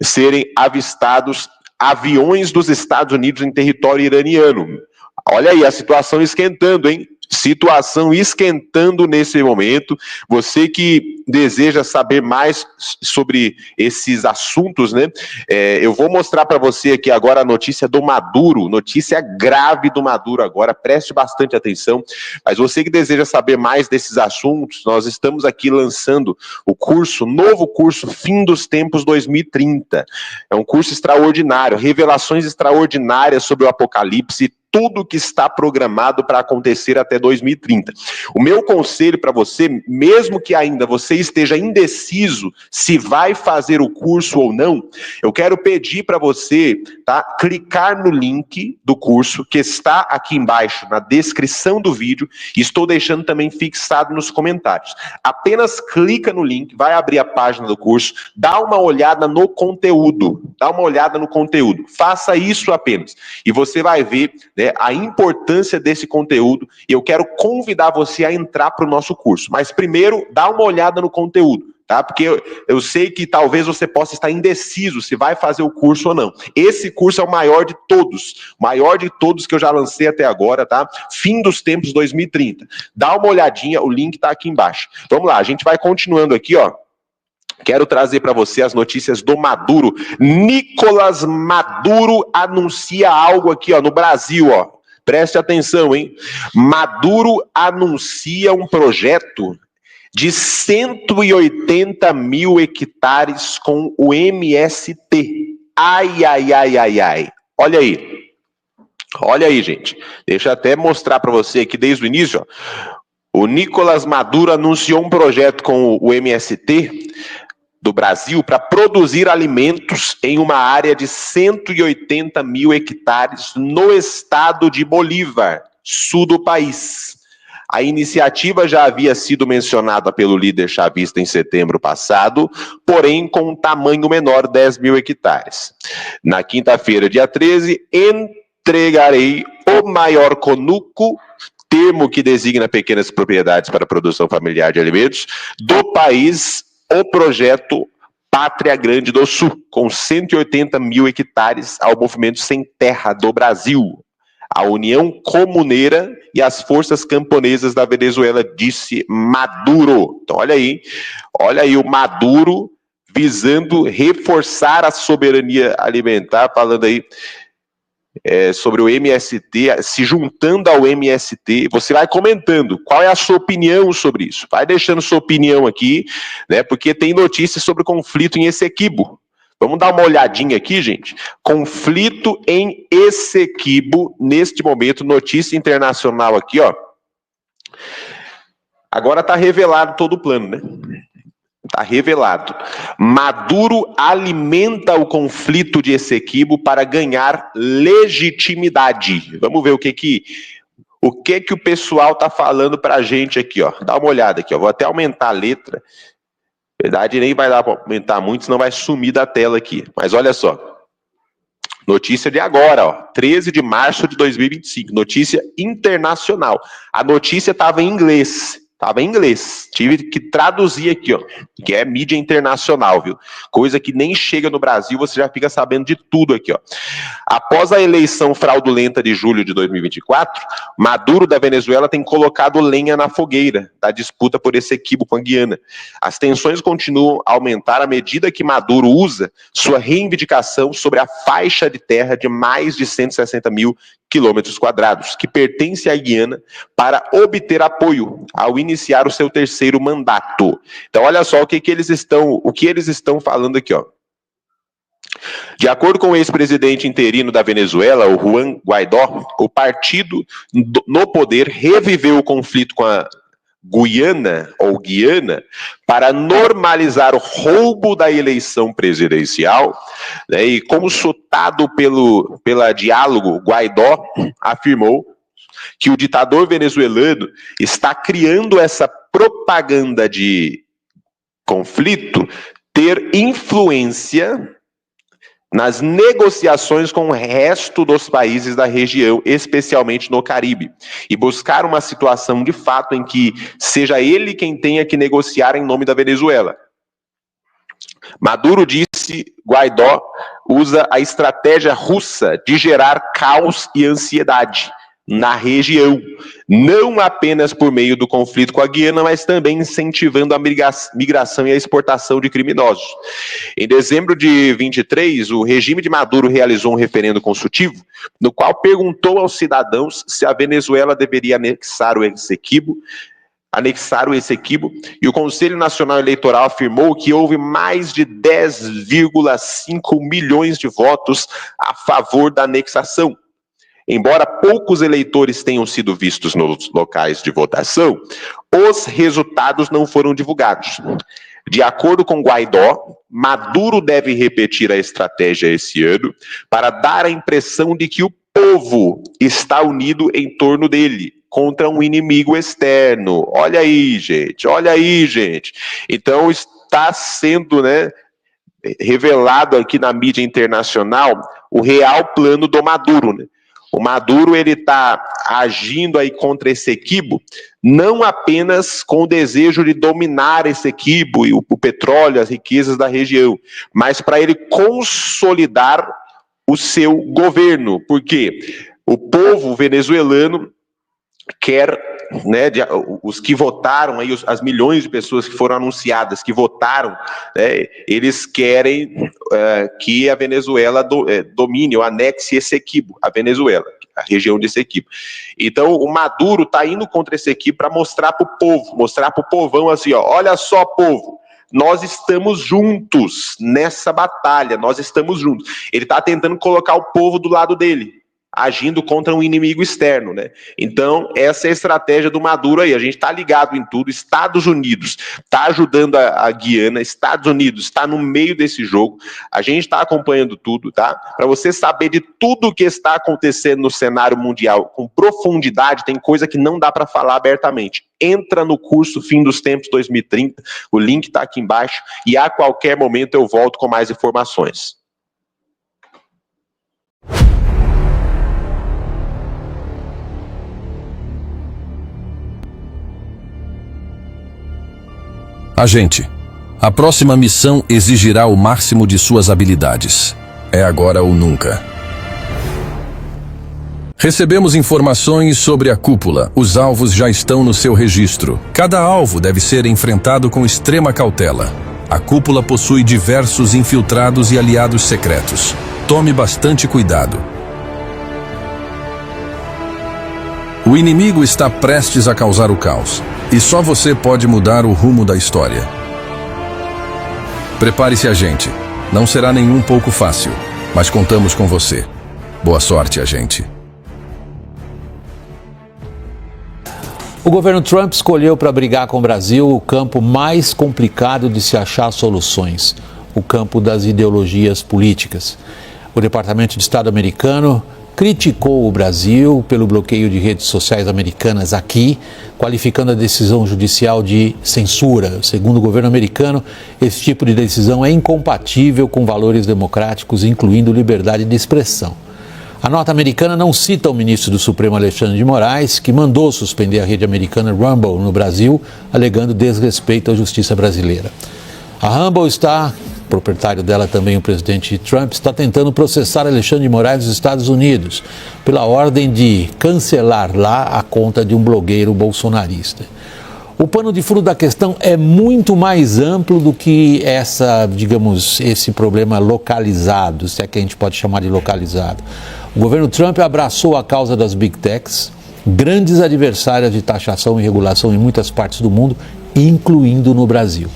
serem avistados aviões dos Estados Unidos em território iraniano. Olha aí, a situação esquentando, hein? Situação esquentando nesse momento. Você que deseja saber mais sobre esses assuntos, né? Eu vou mostrar para você aqui agora a notícia do Maduro, notícia grave do Maduro agora, preste bastante atenção. Mas você que deseja saber mais desses assuntos, nós estamos aqui lançando o curso, novo curso Fim dos Tempos 2030. É um curso extraordinário, revelações extraordinárias sobre o Apocalipse, tudo que está programado para acontecer até 2030. O meu conselho para você, mesmo que ainda você esteja indeciso se vai fazer o curso ou não, eu quero pedir para você, tá, clicar no link do curso que está aqui embaixo na descrição do vídeo e estou deixando também fixado nos comentários. Apenas clica no link, vai abrir a página do curso, dá uma olhada no conteúdo, faça isso apenas e você vai ver, né, a importância desse conteúdo, e eu quero convidar você a entrar para o nosso curso. Mas primeiro, dá uma olhada no conteúdo, tá? Porque eu sei que talvez você possa estar indeciso se vai fazer o curso ou não. Esse curso é o maior de todos que eu já lancei até agora, tá? Fim dos Tempos 2030. Dá uma olhadinha, o link está aqui embaixo. Vamos lá, a gente vai continuando aqui, ó. Quero trazer para você as notícias do Maduro. Nicolás Maduro anuncia algo aqui, ó, no Brasil, ó. Preste atenção, hein? Maduro anuncia um projeto de 180 mil hectares com o MST. Ai, ai, ai, ai, ai. Olha aí. Olha aí, gente. Deixa eu até mostrar para você aqui desde o início, ó. O Nicolás Maduro anunciou um projeto com o MST do Brasil para produzir alimentos em uma área de 180 mil hectares no estado de Bolívar, sul do país. A iniciativa já havia sido mencionada pelo líder chavista em setembro passado, porém com um tamanho menor, 10 mil hectares. Na quinta-feira, dia 13, entregarei o maior conuco, termo que designa pequenas propriedades para a produção familiar de alimentos, do país, o projeto Pátria Grande do Sul, com 180 mil hectares ao Movimento Sem Terra do Brasil, a União Comuneira e as forças camponesas da Venezuela, disse Maduro. Então olha aí o Maduro visando reforçar a soberania alimentar, falando aí sobre o MST, se juntando ao MST. Você vai comentando qual é a sua opinião sobre isso, vai deixando sua opinião aqui, né, porque tem notícias sobre conflito em Essequibo. Vamos dar uma olhadinha aqui, gente. Conflito em Essequibo, neste momento, notícia internacional aqui, ó. Agora tá revelado todo o plano, né? Está revelado. Maduro alimenta o conflito de Essequibo para ganhar legitimidade. Vamos ver o que o pessoal está falando para a gente aqui, ó. Dá uma olhada aqui, ó. Vou até aumentar a letra. Na verdade, nem vai dar para aumentar muito, senão vai sumir da tela aqui. Mas olha só. Notícia de agora, ó. 13 de março de 2025. Notícia internacional. A notícia estava em inglês. Estava em inglês. Tive que traduzir aqui, ó, que é mídia internacional, viu? Coisa que nem chega no Brasil, você já fica sabendo de tudo aqui, ó. Após a eleição fraudulenta de julho de 2024, Maduro da Venezuela tem colocado lenha na fogueira da disputa por Essequibo com a Guiana. As tensões continuam a aumentar à medida que Maduro usa sua reivindicação sobre a faixa de terra de mais de 160 mil quilômetros quadrados, que pertence à Guiana, para obter apoio ao iniciar o seu terceiro mandato. Então, olha só o que eles estão falando aqui, ó. De acordo com o ex-presidente interino da Venezuela, o Juan Guaidó, o partido no poder reviveu o conflito com a Guiana para normalizar o roubo da eleição presidencial, né, e consultado pela Diálogo, Guaidó afirmou que o ditador venezuelano está criando essa propaganda de conflito ter influência nas negociações com o resto dos países da região, especialmente no Caribe, e buscar uma situação de fato em que seja ele quem tenha que negociar em nome da Venezuela. Maduro disse, Guaidó usa a estratégia russa de gerar caos e ansiedade na região, não apenas por meio do conflito com a Guiana, mas também incentivando a migração e a exportação de criminosos. Em dezembro de 23, o regime de Maduro realizou um referendo consultivo, no qual perguntou aos cidadãos se a Venezuela deveria anexar o Essequibo, e o Conselho Nacional Eleitoral afirmou que houve mais de 10,5 milhões de votos a favor da anexação. Embora poucos eleitores tenham sido vistos nos locais de votação, os resultados não foram divulgados. De acordo com Guaidó, Maduro deve repetir a estratégia esse ano para dar a impressão de que o povo está unido em torno dele, contra um inimigo externo. Olha aí, gente. Então está sendo, né, revelado aqui na mídia internacional o real plano do Maduro, né? O Maduro, ele está agindo aí contra Essequibo, não apenas com o desejo de dominar Essequibo e o petróleo, as riquezas da região, mas para ele consolidar o seu governo, porque o povo venezuelano quer, né, os que votaram, aí, as milhões de pessoas que foram anunciadas, que votaram, né, eles querem que a Venezuela domine ou anexe Essequibo, a Venezuela, a região de Essequibo. Então, o Maduro está indo contra Essequibo para mostrar para o povo, mostrar para o povão assim, ó, olha só, povo, nós estamos juntos nessa batalha, nós estamos juntos. Ele está tentando colocar o povo do lado dele, agindo contra um inimigo externo, né? Então, essa é a estratégia do Maduro aí. A gente está ligado em tudo. Estados Unidos está ajudando a Guiana, Estados Unidos está no meio desse jogo. A gente está acompanhando tudo, tá? Para você saber de tudo o que está acontecendo no cenário mundial com profundidade, tem coisa que não dá para falar abertamente. Entra no curso Fim dos Tempos 2030, o link está aqui embaixo, e a qualquer momento eu volto com mais informações. Agente, a próxima missão exigirá o máximo de suas habilidades. É agora ou nunca. Recebemos informações sobre a cúpula. Os alvos já estão no seu registro. Cada alvo deve ser enfrentado com extrema cautela. A cúpula possui diversos infiltrados e aliados secretos. Tome bastante cuidado. O inimigo está prestes a causar o caos. E só você pode mudar o rumo da história. Prepare-se, agente. Não será nem um pouco fácil, mas contamos com você. Boa sorte, agente. O governo Trump escolheu para brigar com o Brasil o campo mais complicado de se achar soluções, o campo das ideologias políticas. O Departamento de Estado americano criticou o Brasil pelo bloqueio de redes sociais americanas aqui, qualificando a decisão judicial de censura. Segundo o governo americano, esse tipo de decisão é incompatível com valores democráticos, incluindo liberdade de expressão. A nota americana não cita o ministro do Supremo Alexandre de Moraes, que mandou suspender a rede americana Rumble no Brasil, alegando desrespeito à justiça brasileira. A Rumble está, proprietário dela também o presidente Trump, está tentando processar Alexandre de Moraes nos Estados Unidos pela ordem de cancelar lá a conta de um blogueiro bolsonarista. O pano de fundo da questão é muito mais amplo do que esse problema localizado, se é que a gente pode chamar de localizado. O governo Trump abraçou a causa das Big Techs, grandes adversárias de taxação e regulação em muitas partes do mundo, incluindo no Brasil.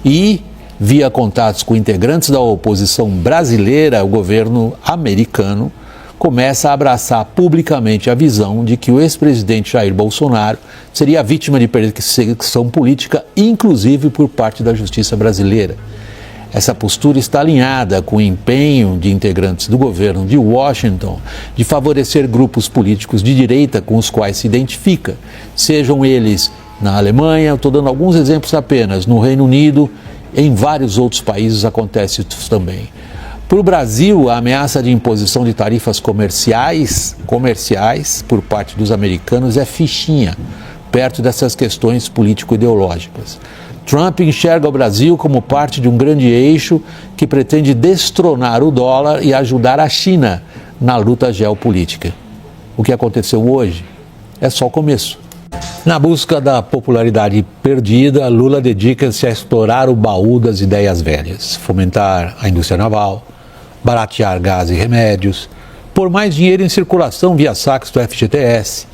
E, via contatos com integrantes da oposição brasileira, o governo americano começa a abraçar publicamente a visão de que o ex-presidente Jair Bolsonaro seria vítima de perseguição política, inclusive por parte da justiça brasileira. Essa postura está alinhada com o empenho de integrantes do governo de Washington de favorecer grupos políticos de direita com os quais se identifica, sejam eles na Alemanha, eu estou dando alguns exemplos apenas, no Reino Unido, em vários outros países acontece isso também. Para o Brasil, a ameaça de imposição de tarifas comerciais por parte dos americanos é fichinha, perto dessas questões político-ideológicas. Trump enxerga o Brasil como parte de um grande eixo que pretende destronar o dólar e ajudar a China na luta geopolítica. O que aconteceu hoje é só o começo. Na busca da popularidade perdida, Lula dedica-se a explorar o baú das ideias velhas, fomentar a indústria naval, baratear gás e remédios, pôr mais dinheiro em circulação via saques do FGTS.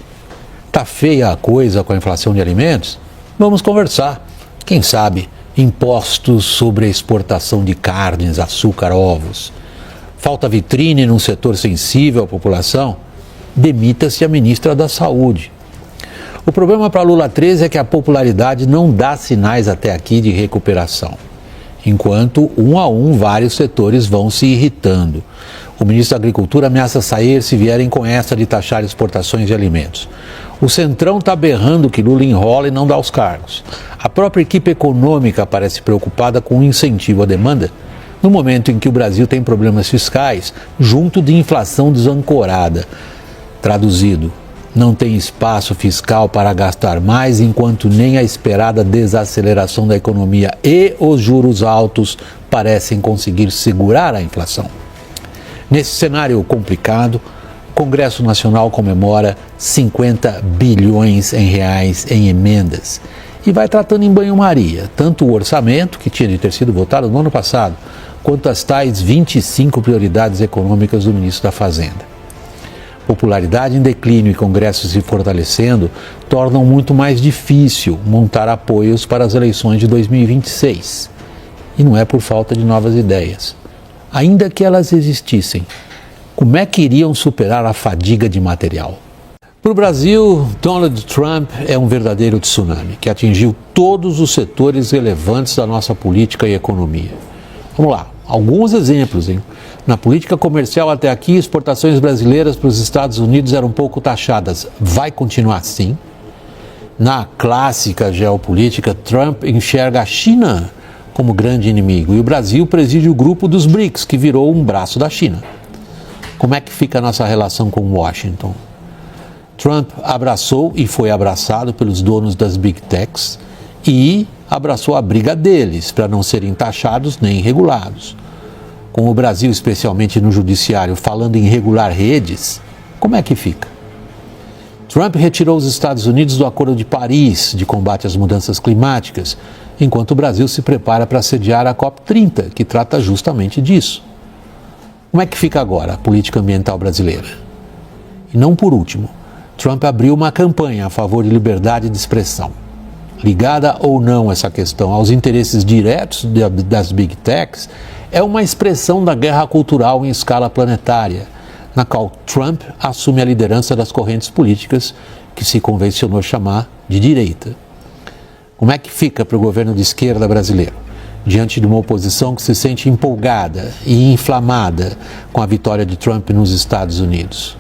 Tá feia a coisa com a inflação de alimentos? Vamos conversar. Quem sabe, impostos sobre a exportação de carnes, açúcar, ovos. Falta vitrine num setor sensível à população? Demita-se a ministra da Saúde. O problema para Lula 13 é que a popularidade não dá sinais até aqui de recuperação, enquanto, um a um, vários setores vão se irritando. O ministro da Agricultura ameaça sair se vierem com essa de taxar exportações de alimentos. O Centrão está berrando que Lula enrola e não dá os cargos. A própria equipe econômica parece preocupada com o incentivo à demanda, no momento em que o Brasil tem problemas fiscais, junto de inflação desancorada. Traduzido, não tem espaço fiscal para gastar mais, enquanto nem a esperada desaceleração da economia e os juros altos parecem conseguir segurar a inflação. Nesse cenário complicado, o Congresso Nacional comemora 50 bilhões em reais em emendas e vai tratando em banho-maria tanto o orçamento, que tinha de ter sido votado no ano passado, quanto as tais 25 prioridades econômicas do ministro da Fazenda. Popularidade em declínio e Congresso se fortalecendo tornam muito mais difícil montar apoios para as eleições de 2026. E não é por falta de novas ideias. Ainda que elas existissem, como é que iriam superar a fadiga de material? Para o Brasil, Donald Trump é um verdadeiro tsunami que atingiu todos os setores relevantes da nossa política e economia. Vamos lá, alguns exemplos, hein? Na política comercial até aqui, exportações brasileiras para os Estados Unidos eram pouco taxadas. Vai continuar assim? Na clássica geopolítica, Trump enxerga a China como grande inimigo e o Brasil preside o grupo dos BRICS, que virou um braço da China. Como é que fica a nossa relação com Washington? Trump abraçou e foi abraçado pelos donos das Big Techs e abraçou a briga deles para não serem taxados nem regulados. Com o Brasil, especialmente no judiciário, falando em regular redes, como é que fica? Trump retirou os Estados Unidos do Acordo de Paris de combate às mudanças climáticas, enquanto o Brasil se prepara para sediar a COP30, que trata justamente disso. Como é que fica agora a política ambiental brasileira? E não por último, Trump abriu uma campanha a favor de liberdade de expressão. Ligada ou não essa questão aos interesses diretos das Big Techs, é uma expressão da guerra cultural em escala planetária, na qual Trump assume a liderança das correntes políticas que se convencionou chamar de direita. Como é que fica para o governo de esquerda brasileiro, diante de uma oposição que se sente empolgada e inflamada com a vitória de Trump nos Estados Unidos?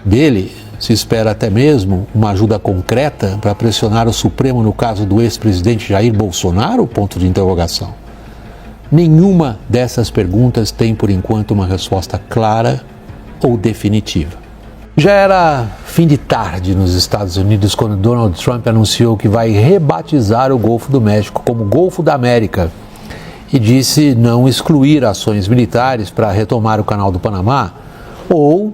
Dele se espera até mesmo uma ajuda concreta para pressionar o Supremo no caso do ex-presidente Jair Bolsonaro? Ponto de interrogação. Nenhuma dessas perguntas tem, por enquanto, uma resposta clara ou definitiva. Já era fim de tarde nos Estados Unidos quando Donald Trump anunciou que vai rebatizar o Golfo do México como Golfo da América e disse não excluir ações militares para retomar o Canal do Panamá ou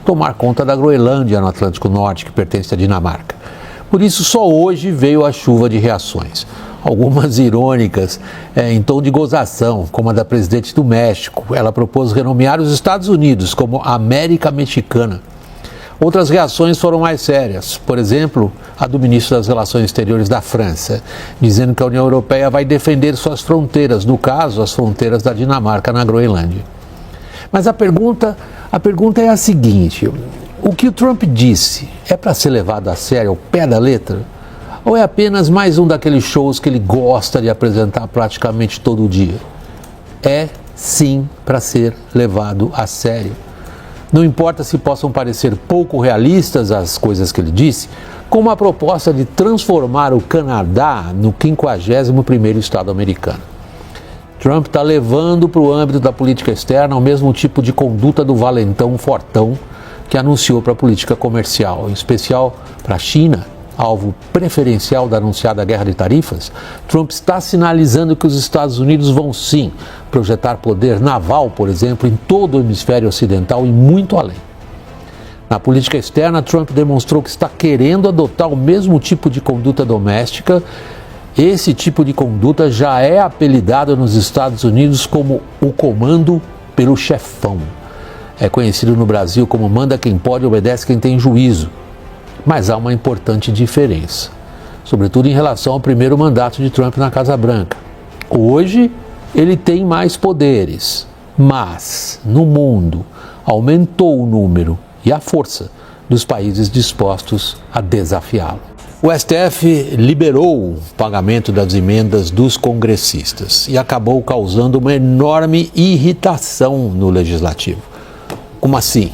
tomar conta da Groenlândia no Atlântico Norte, que pertence à Dinamarca. Por isso, só hoje veio a chuva de reações. Algumas irônicas, em tom de gozação, como a da presidente do México. Ela propôs renomear os Estados Unidos como América Mexicana. Outras reações foram mais sérias, por exemplo, a do ministro das Relações Exteriores da França, dizendo que a União Europeia vai defender suas fronteiras, no caso, as fronteiras da Dinamarca na Groenlândia. Mas a pergunta é a seguinte: o que o Trump disse é para ser levado a sério ao pé da letra? Ou é apenas mais um daqueles shows que ele gosta de apresentar praticamente todo dia? É sim para ser levado a sério. Não importa se possam parecer pouco realistas as coisas que ele disse, como a proposta de transformar o Canadá no 51º estado americano. Trump está levando para o âmbito da política externa o mesmo tipo de conduta do valentão fortão que anunciou para a política comercial, em especial para a China, alvo preferencial da anunciada guerra de tarifas. Trump está sinalizando que os Estados Unidos vão sim projetar poder naval, por exemplo, em todo o hemisfério ocidental e muito além. Na política externa, Trump demonstrou que está querendo adotar o mesmo tipo de conduta doméstica. Esse tipo de conduta já é apelidado nos Estados Unidos como o comando pelo chefão. É conhecido no Brasil como manda quem pode, obedece quem tem juízo. Mas há uma importante diferença, sobretudo em relação ao primeiro mandato de Trump na Casa Branca. Hoje, ele tem mais poderes, mas, no mundo, aumentou o número e a força dos países dispostos a desafiá-lo. O STF liberou o pagamento das emendas dos congressistas e acabou causando uma enorme irritação no Legislativo. Como assim?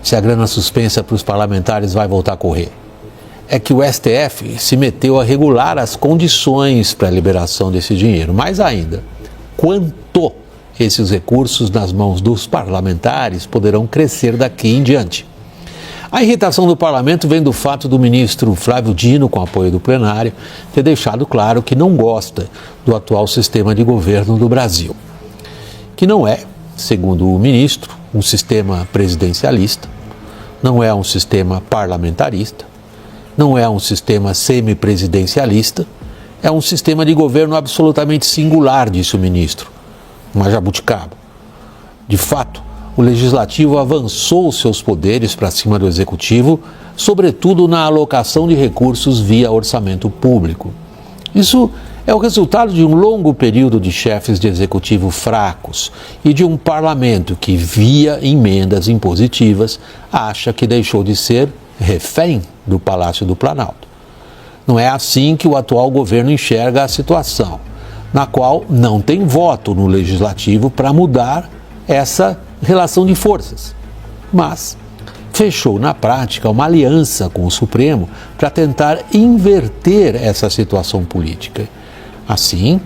Se a grana suspensa para os parlamentares vai voltar a correr? É que o STF se meteu a regular as condições para a liberação desse dinheiro. Mais ainda, quanto esses recursos nas mãos dos parlamentares poderão crescer daqui em diante. A irritação do parlamento vem do fato do ministro Flávio Dino, com apoio do plenário, ter deixado claro que não gosta do atual sistema de governo do Brasil, que não é, segundo o ministro, um sistema presidencialista, não é um sistema parlamentarista, não é um sistema semipresidencialista, é um sistema de governo absolutamente singular, disse o ministro, uma jabuticaba. De fato, o Legislativo avançou seus poderes para cima do Executivo, sobretudo na alocação de recursos via orçamento público. Isso é o resultado de um longo período de chefes de executivo fracos e de um parlamento que, via emendas impositivas, acha que deixou de ser refém do Palácio do Planalto. Não é assim que o atual governo enxerga a situação, na qual não tem voto no Legislativo para mudar essa relação de forças, mas fechou na prática uma aliança com o Supremo para tentar inverter essa situação política. Assim,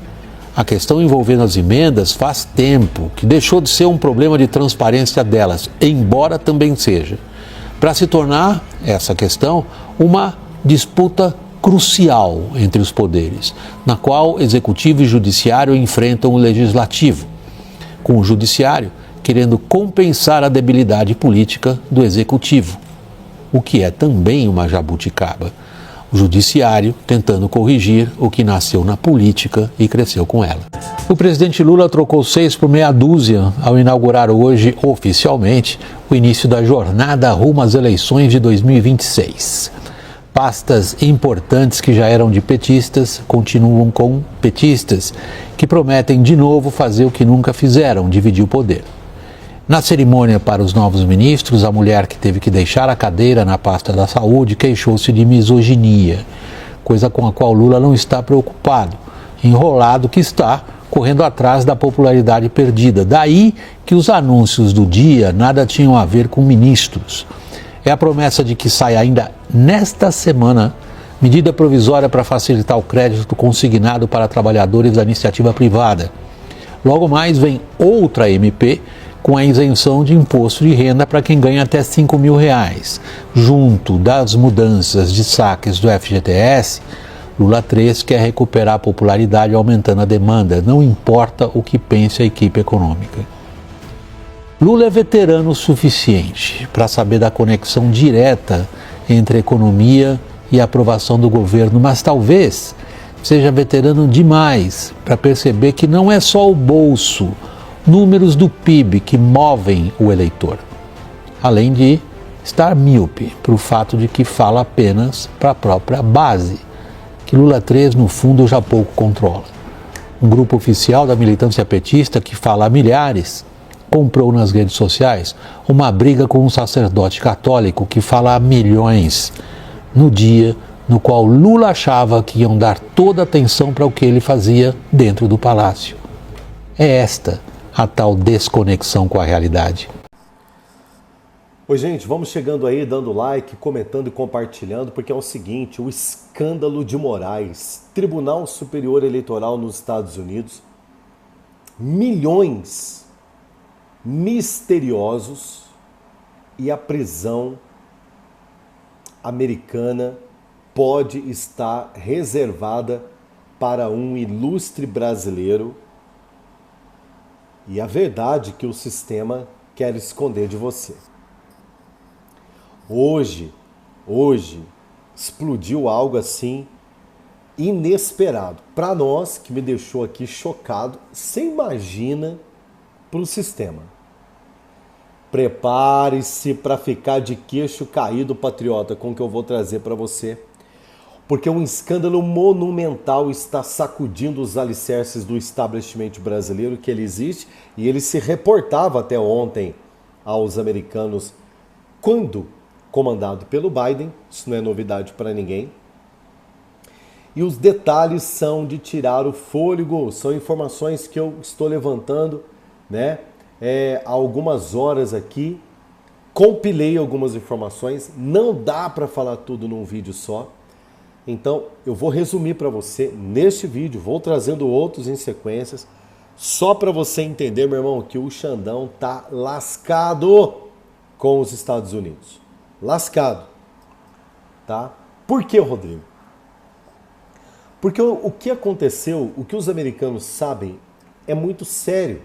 a questão envolvendo as emendas faz tempo que deixou de ser um problema de transparência delas, embora também seja, para se tornar essa questão uma disputa crucial entre os poderes, na qual Executivo e Judiciário enfrentam o Legislativo, com o Judiciário querendo compensar a debilidade política do Executivo, o que é também uma jabuticaba. O Judiciário tentando corrigir o que nasceu na política e cresceu com ela. O presidente Lula trocou 6 por meia dúzia ao inaugurar hoje, oficialmente, o início da jornada rumo às eleições de 2026. Pastas importantes que já eram de petistas continuam com petistas, que prometem de novo fazer o que nunca fizeram, dividir o poder. Na cerimônia para os novos ministros, a mulher que teve que deixar a cadeira na pasta da saúde queixou-se de misoginia, coisa com a qual Lula não está preocupado, enrolado que está, correndo atrás da popularidade perdida. Daí que os anúncios do dia nada tinham a ver com ministros. É a promessa de que sai ainda nesta semana medida provisória para facilitar o crédito consignado para trabalhadores da iniciativa privada. Logo mais vem outra MP com a isenção de imposto de renda para quem ganha até R$5.000. Junto das mudanças de saques do FGTS, Lula 3 quer recuperar a popularidade aumentando a demanda, não importa o que pense a equipe econômica. Lula é veterano o suficiente para saber da conexão direta entre a economia e a aprovação do governo, mas talvez seja veterano demais para perceber que não é só o bolso, números do PIB que movem o eleitor, além de estar míope para o fato de que fala apenas para a própria base, que Lula 3 no fundo já pouco controla. Um grupo oficial da militância petista que fala a milhares comprou nas redes sociais uma briga com um sacerdote católico que fala a milhões no dia no qual Lula achava que iam dar toda a atenção para o que ele fazia dentro do palácio. É esta a tal desconexão com a realidade. Oi, gente, vamos chegando aí, dando like, comentando e compartilhando, porque é o seguinte, o escândalo de Moraes, Tribunal Superior Eleitoral nos Estados Unidos, milhões misteriosos e a prisão americana pode estar reservada para um ilustre brasileiro e a verdade que o sistema quer esconder de você. Hoje, explodiu algo assim inesperado. Para nós, que me deixou aqui chocado, você imagina para o sistema. Prepare-se para ficar de queixo caído, patriota, com o que eu vou trazer para você. Porque um escândalo monumental está sacudindo os alicerces do establishment brasileiro, que ele existe, e ele se reportava até ontem aos americanos, quando comandado pelo Biden, isso não é novidade para ninguém. E os detalhes são de tirar o fôlego, são informações que eu estou levantando, né? Há algumas horas aqui, compilei algumas informações, não dá para falar tudo num vídeo só. Então, eu vou resumir para você neste vídeo, vou trazendo outros em sequências, só para você entender, meu irmão, que o Xandão tá lascado com os Estados Unidos. Lascado, tá? Por que, Rodrigo? Porque o que aconteceu, o que os americanos sabem é muito sério.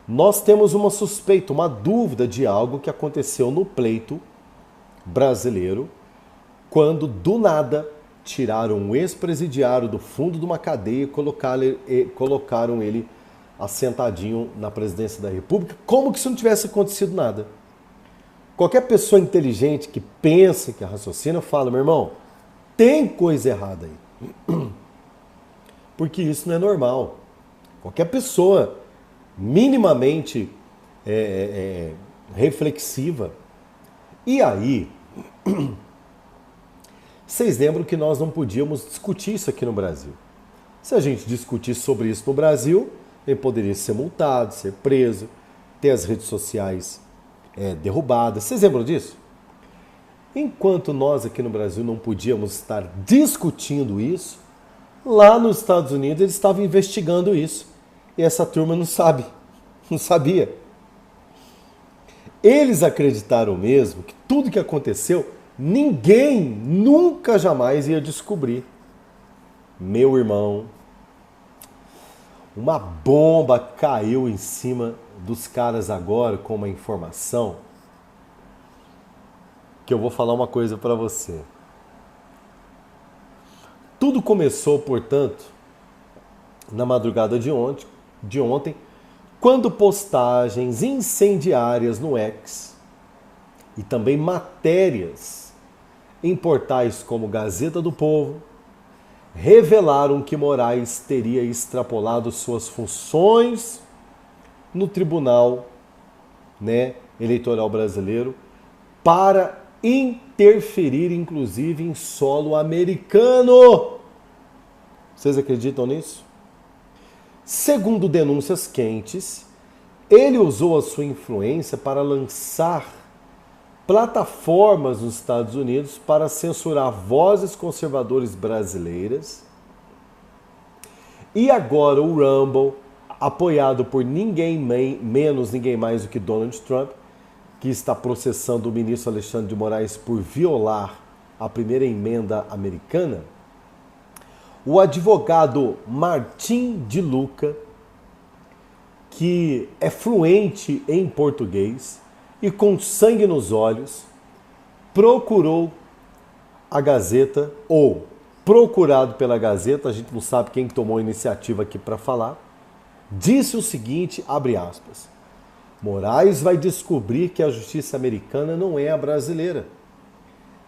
Nós temos uma suspeita, uma dúvida de algo que aconteceu no pleito brasileiro, quando do nada tiraram um ex-presidiário do fundo de uma cadeia e colocaram ele assentadinho na presidência da República, como que se não tivesse acontecido nada. Qualquer pessoa inteligente que pensa, que raciocina, fala, meu irmão, tem coisa errada aí. Porque isso não é normal. Qualquer pessoa minimamente reflexiva. E aí, vocês lembram que nós não podíamos discutir isso aqui no Brasil. Se a gente discutisse sobre isso no Brasil, ele poderia ser multado, ser preso, ter as redes sociais derrubadas. Vocês lembram disso? Enquanto nós aqui no Brasil não podíamos estar discutindo isso, lá nos Estados Unidos eles estavam investigando isso. E essa turma não sabia. Eles acreditaram mesmo que tudo que aconteceu, ninguém nunca jamais ia descobrir. Meu irmão, uma bomba caiu em cima dos caras agora com uma informação que eu vou falar uma coisa para você. Tudo começou, portanto, na madrugada de ontem, quando postagens incendiárias no X e também matérias em portais como Gazeta do Povo revelaram que Moraes teria extrapolado suas funções no Tribunal, Eleitoral Brasileiro para interferir, inclusive, em solo americano. Vocês acreditam nisso? Segundo denúncias quentes, ele usou a sua influência para lançar plataformas nos Estados Unidos para censurar vozes conservadoras brasileiras. E agora o Rumble, apoiado por ninguém menos, ninguém mais do que Donald Trump, que está processando o ministro Alexandre de Moraes por violar a primeira emenda americana, o advogado Martim de Luca, que é fluente em português e com sangue nos olhos, procurou a Gazeta, ou procurado pela Gazeta, a gente não sabe quem tomou a iniciativa aqui para falar, disse o seguinte, abre aspas, Moraes vai descobrir que a justiça americana não é a brasileira.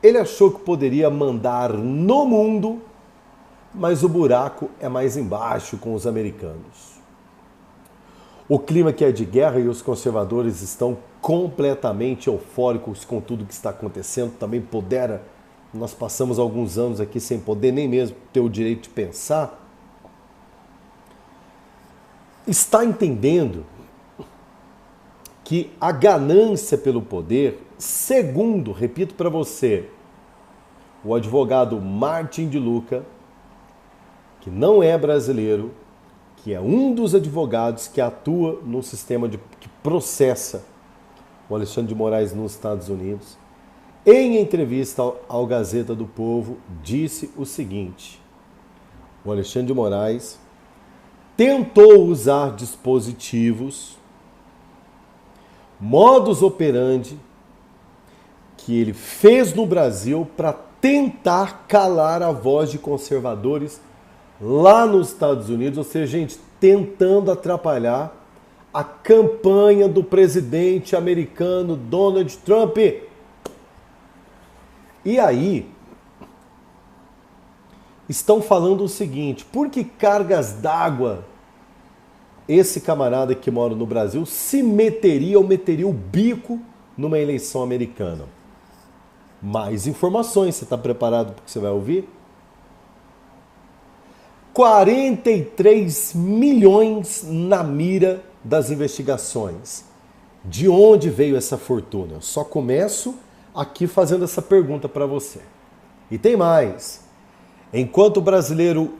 Ele achou que poderia mandar no mundo, mas o buraco é mais embaixo com os americanos. O clima que é de guerra e os conservadores estão completamente eufóricos com tudo que está acontecendo, também pudera. Nós passamos alguns anos aqui sem poder nem mesmo ter o direito de pensar. Está entendendo que a ganância pelo poder, segundo, repito para você, o advogado Martim de Luca, que não é brasileiro, que é um dos advogados que atua no sistema que processa o Alexandre de Moraes nos Estados Unidos, em entrevista ao Gazeta do Povo, disse o seguinte, o Alexandre de Moraes tentou usar dispositivos, modus operandi, que ele fez no Brasil para tentar calar a voz de conservadores lá nos Estados Unidos, ou seja, gente, tentando atrapalhar a campanha do presidente americano Donald Trump. E aí, estão falando o seguinte, por que cargas d'água esse camarada que mora no Brasil se meteria ou meteria o bico numa eleição americana? Mais informações, você está preparado para o que você vai ouvir? 43 milhões na mira das investigações. De onde veio essa fortuna? Eu só começo aqui fazendo essa pergunta para você. E tem mais. Enquanto o brasileiro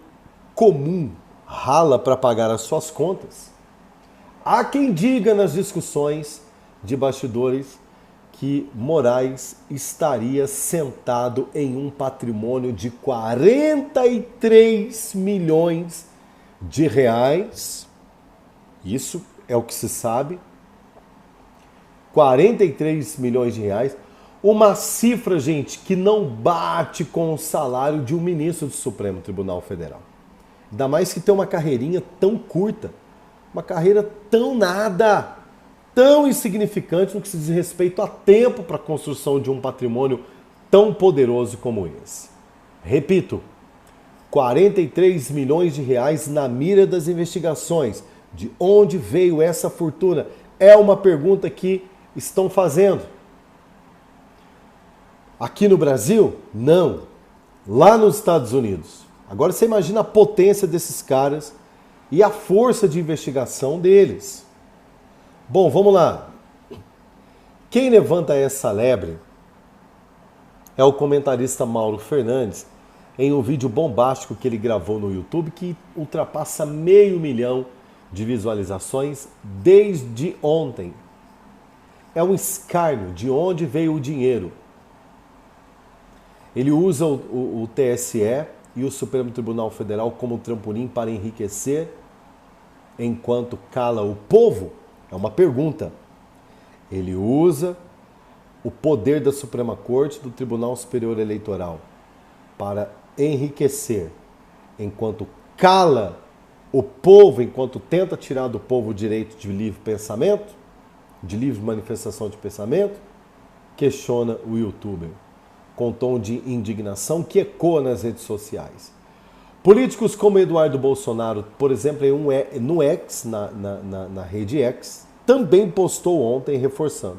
comum rala para pagar as suas contas, há quem diga nas discussões de bastidores que Moraes estaria sentado em um patrimônio de 43 milhões de reais. Isso é o que se sabe. 43 milhões de reais. Uma cifra, gente, que não bate com o salário de um ministro do Supremo Tribunal Federal. Ainda mais que tem uma carreirinha tão curta, uma carreira tão nada, tão insignificante no que se diz respeito a tempo para a construção de um patrimônio tão poderoso como esse. Repito, 43 milhões de reais na mira das investigações. De onde veio essa fortuna? É uma pergunta que estão fazendo. Aqui no Brasil? Não. Lá nos Estados Unidos. Agora você imagina a potência desses caras e a força de investigação deles. Bom, vamos lá. Quem levanta essa lebre é o comentarista Mauro Fernandes, em um vídeo bombástico que ele gravou no YouTube, que ultrapassa 500 mil de visualizações desde ontem. É um escárnio de onde veio o dinheiro. Ele usa o TSE e o Supremo Tribunal Federal como trampolim para enriquecer, enquanto cala o povo. É uma pergunta. Ele usa o poder da Suprema Corte, do Tribunal Superior Eleitoral, para enriquecer, enquanto cala o povo, enquanto tenta tirar do povo o direito de livre pensamento, de livre manifestação de pensamento, questiona o youtuber, com tom de indignação que ecoa nas redes sociais. Políticos como Eduardo Bolsonaro, por exemplo, no X, na rede X, também postou ontem reforçando.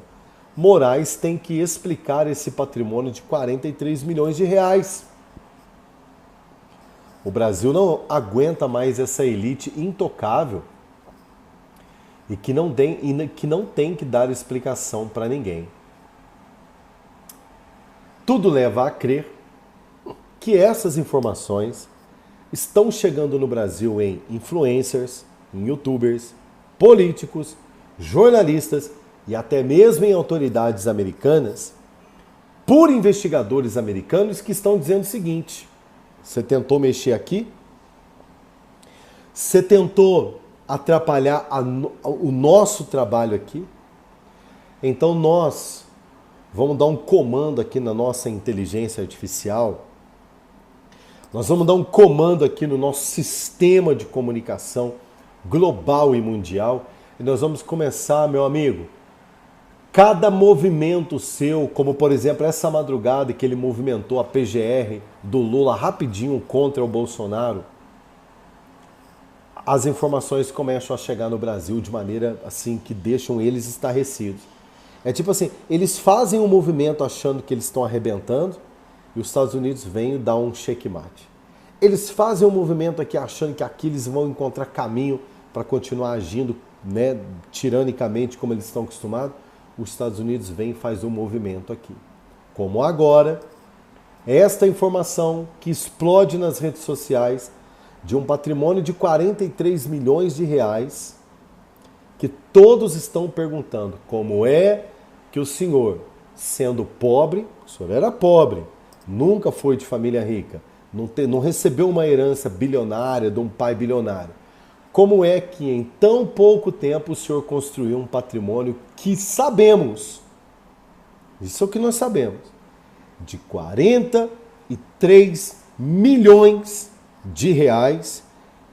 Moraes tem que explicar esse patrimônio de 43 milhões de reais. O Brasil não aguenta mais essa elite intocável e que não tem que dar explicação para ninguém. Tudo leva a crer que essas informações estão chegando no Brasil em influencers, em youtubers, políticos, jornalistas e até mesmo em autoridades americanas, por investigadores americanos que estão dizendo o seguinte: você tentou mexer aqui? Você tentou atrapalhar o nosso trabalho aqui? Então nós vamos dar um comando aqui na nossa inteligência artificial, nós vamos dar um comando aqui no nosso sistema de comunicação global e mundial, e nós vamos começar, meu amigo, cada movimento seu, como por exemplo essa madrugada que ele movimentou a PGR do Lula rapidinho contra o Bolsonaro, as informações começam a chegar no Brasil de maneira assim que deixam eles estarrecidos. É tipo assim, eles fazem um movimento achando que eles estão arrebentando e os Estados Unidos vêm e dão um checkmate. Eles fazem um movimento aqui achando que aqui eles vão encontrar caminho para continuar agindo, né, tiranicamente como eles estão acostumados. Os Estados Unidos vem e faz um movimento aqui. Como agora, esta informação que explode nas redes sociais de um patrimônio de 43 milhões de reais, que todos estão perguntando como é que o senhor, sendo pobre, o senhor era pobre, nunca foi de família rica, não recebeu uma herança bilionária de um pai bilionário, como é que em tão pouco tempo o senhor construiu um patrimônio que sabemos, isso é o que nós sabemos, de 43 milhões de reais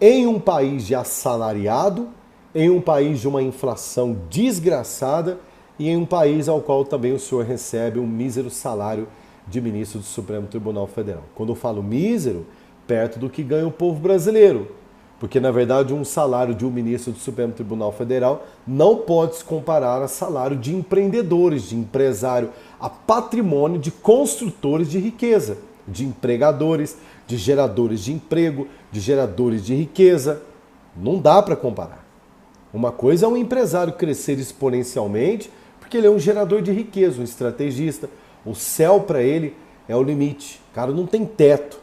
em um país de assalariado, em um país de uma inflação desgraçada e em um país ao qual também o senhor recebe um mísero salário de ministro do Supremo Tribunal Federal. Quando eu falo mísero, perto do que ganha o povo brasileiro. Porque, na verdade, um salário de um ministro do Supremo Tribunal Federal não pode se comparar a salário de empreendedores, de empresário, a patrimônio de construtores de riqueza, de empregadores, de geradores de emprego, de geradores de riqueza. Não dá para comparar. Uma coisa é um empresário crescer exponencialmente, porque ele é um gerador de riqueza, um estrategista. O céu para ele é o limite. O cara não tem teto.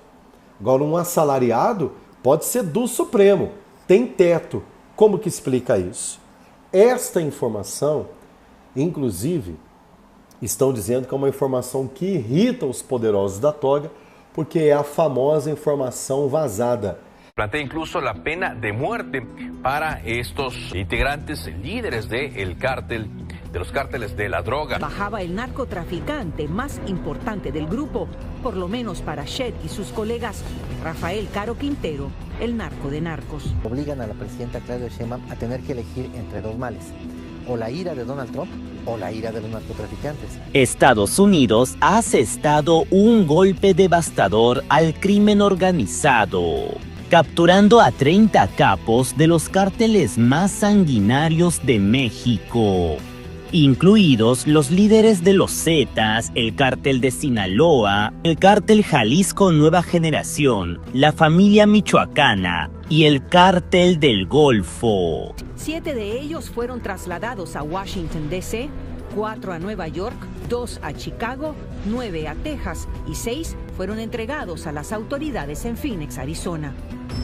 Agora, um assalariado pode ser do Supremo, tem teto. Como que explica isso? Esta informação, inclusive, estão dizendo que é uma informação que irrita os poderosos da toga, porque é a famosa informação vazada. Plantea incluso la pena de muerte para estos integrantes, líderes de los cárteles de la droga. Bajaba el narcotraficante más importante del grupo, por lo menos para Shed y sus colegas, Rafael Caro Quintero, el narco de narcos. Obligan a la presidenta Claudia Sheinbaum a tener que elegir entre dos males, o la ira de Donald Trump o la ira de los narcotraficantes. Estados Unidos ha asestado un golpe devastador al crimen organizado, capturando a 30 capos de los cárteles más sanguinarios de México, incluidos los líderes de los Zetas, el cártel de Sinaloa, el cártel Jalisco Nueva Generación, la familia michoacana y el cártel del Golfo. 7 de ellos fueron trasladados a Washington, D.C., 4 a Nueva York, 2 a Chicago, 9 a Texas y 6 fueron entregados a las autoridades en Phoenix, Arizona.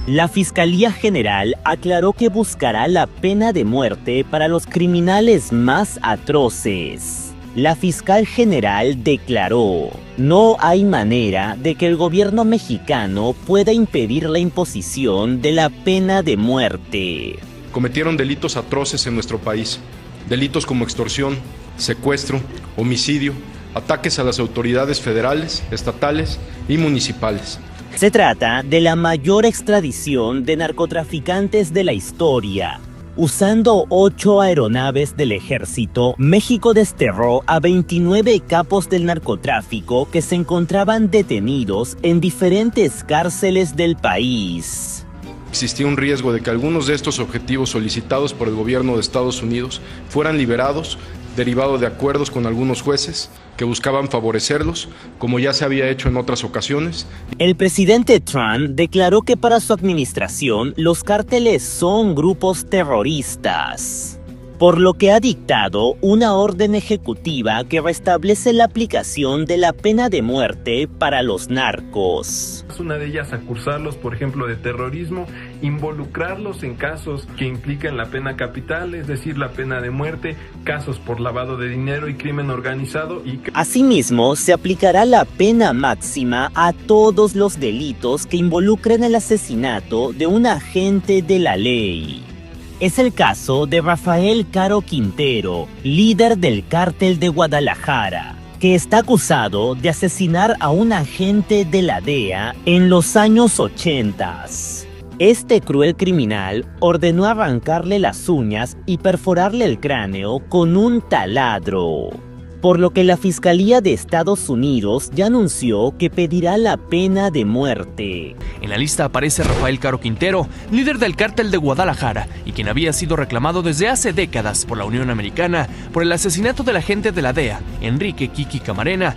La Fiscalía General aclaró que buscará la pena de muerte para los criminales más atroces. La fiscal general declaró: no hay manera de que el gobierno mexicano pueda impedir la imposición de la pena de muerte. Cometieron delitos atroces en nuestro país, delitos como extorsión, secuestro, homicidio, ataques a las autoridades federales, estatales y municipales. Se trata de la mayor extradición de narcotraficantes de la historia. Usando 8 aeronaves del ejército, México desterró a 29 capos del narcotráfico que se encontraban detenidos en diferentes cárceles del país. Existía un riesgo de que algunos de estos objetivos solicitados por el gobierno de Estados Unidos fueran liberados, derivado de acuerdos con algunos jueces que buscaban favorecerlos, como ya se había hecho en otras ocasiones. El presidente Trump declaró que para su administración los cárteles son grupos terroristas. por lo que ha dictado una orden ejecutiva que restablece la aplicación de la pena de muerte para los narcos. Una de ellas, acusarlos, por ejemplo, de terrorismo, involucrarlos en casos que implican la pena capital, es decir, la pena de muerte, casos por lavado de dinero y crimen organizado. Asimismo, se aplicará la pena máxima a todos los delitos que involucren el asesinato de un agente de la ley. Es el caso de Rafael Caro Quintero, líder del Cártel de Guadalajara, que está acusado de asesinar a un agente de la DEA en los años 80. Este cruel criminal ordenó arrancarle las uñas y perforarle el cráneo con un taladro, por lo que la Fiscalía de Estados Unidos ya anunció que pedirá la pena de muerte. En la lista aparece Rafael Caro Quintero, líder del Cártel de Guadalajara y quien había sido reclamado desde hace décadas por la Unión Americana por el asesinato del agente de la DEA, Enrique Kiki Camarena.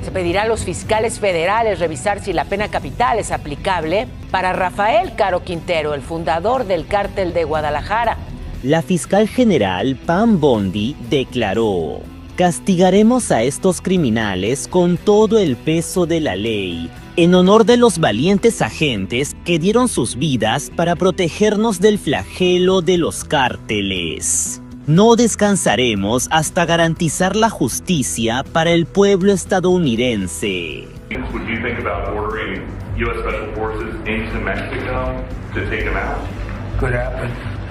Se pedirá a los fiscales federales revisar si la pena capital es aplicable para Rafael Caro Quintero, el fundador del Cártel de Guadalajara. La fiscal general Pam Bondi declaró: castigaremos a estos criminales con todo el peso de la ley, en honor de los valientes agentes que dieron sus vidas para protegernos del flagelo de los cárteles. No descansaremos hasta garantizar la justicia para el pueblo estadounidense.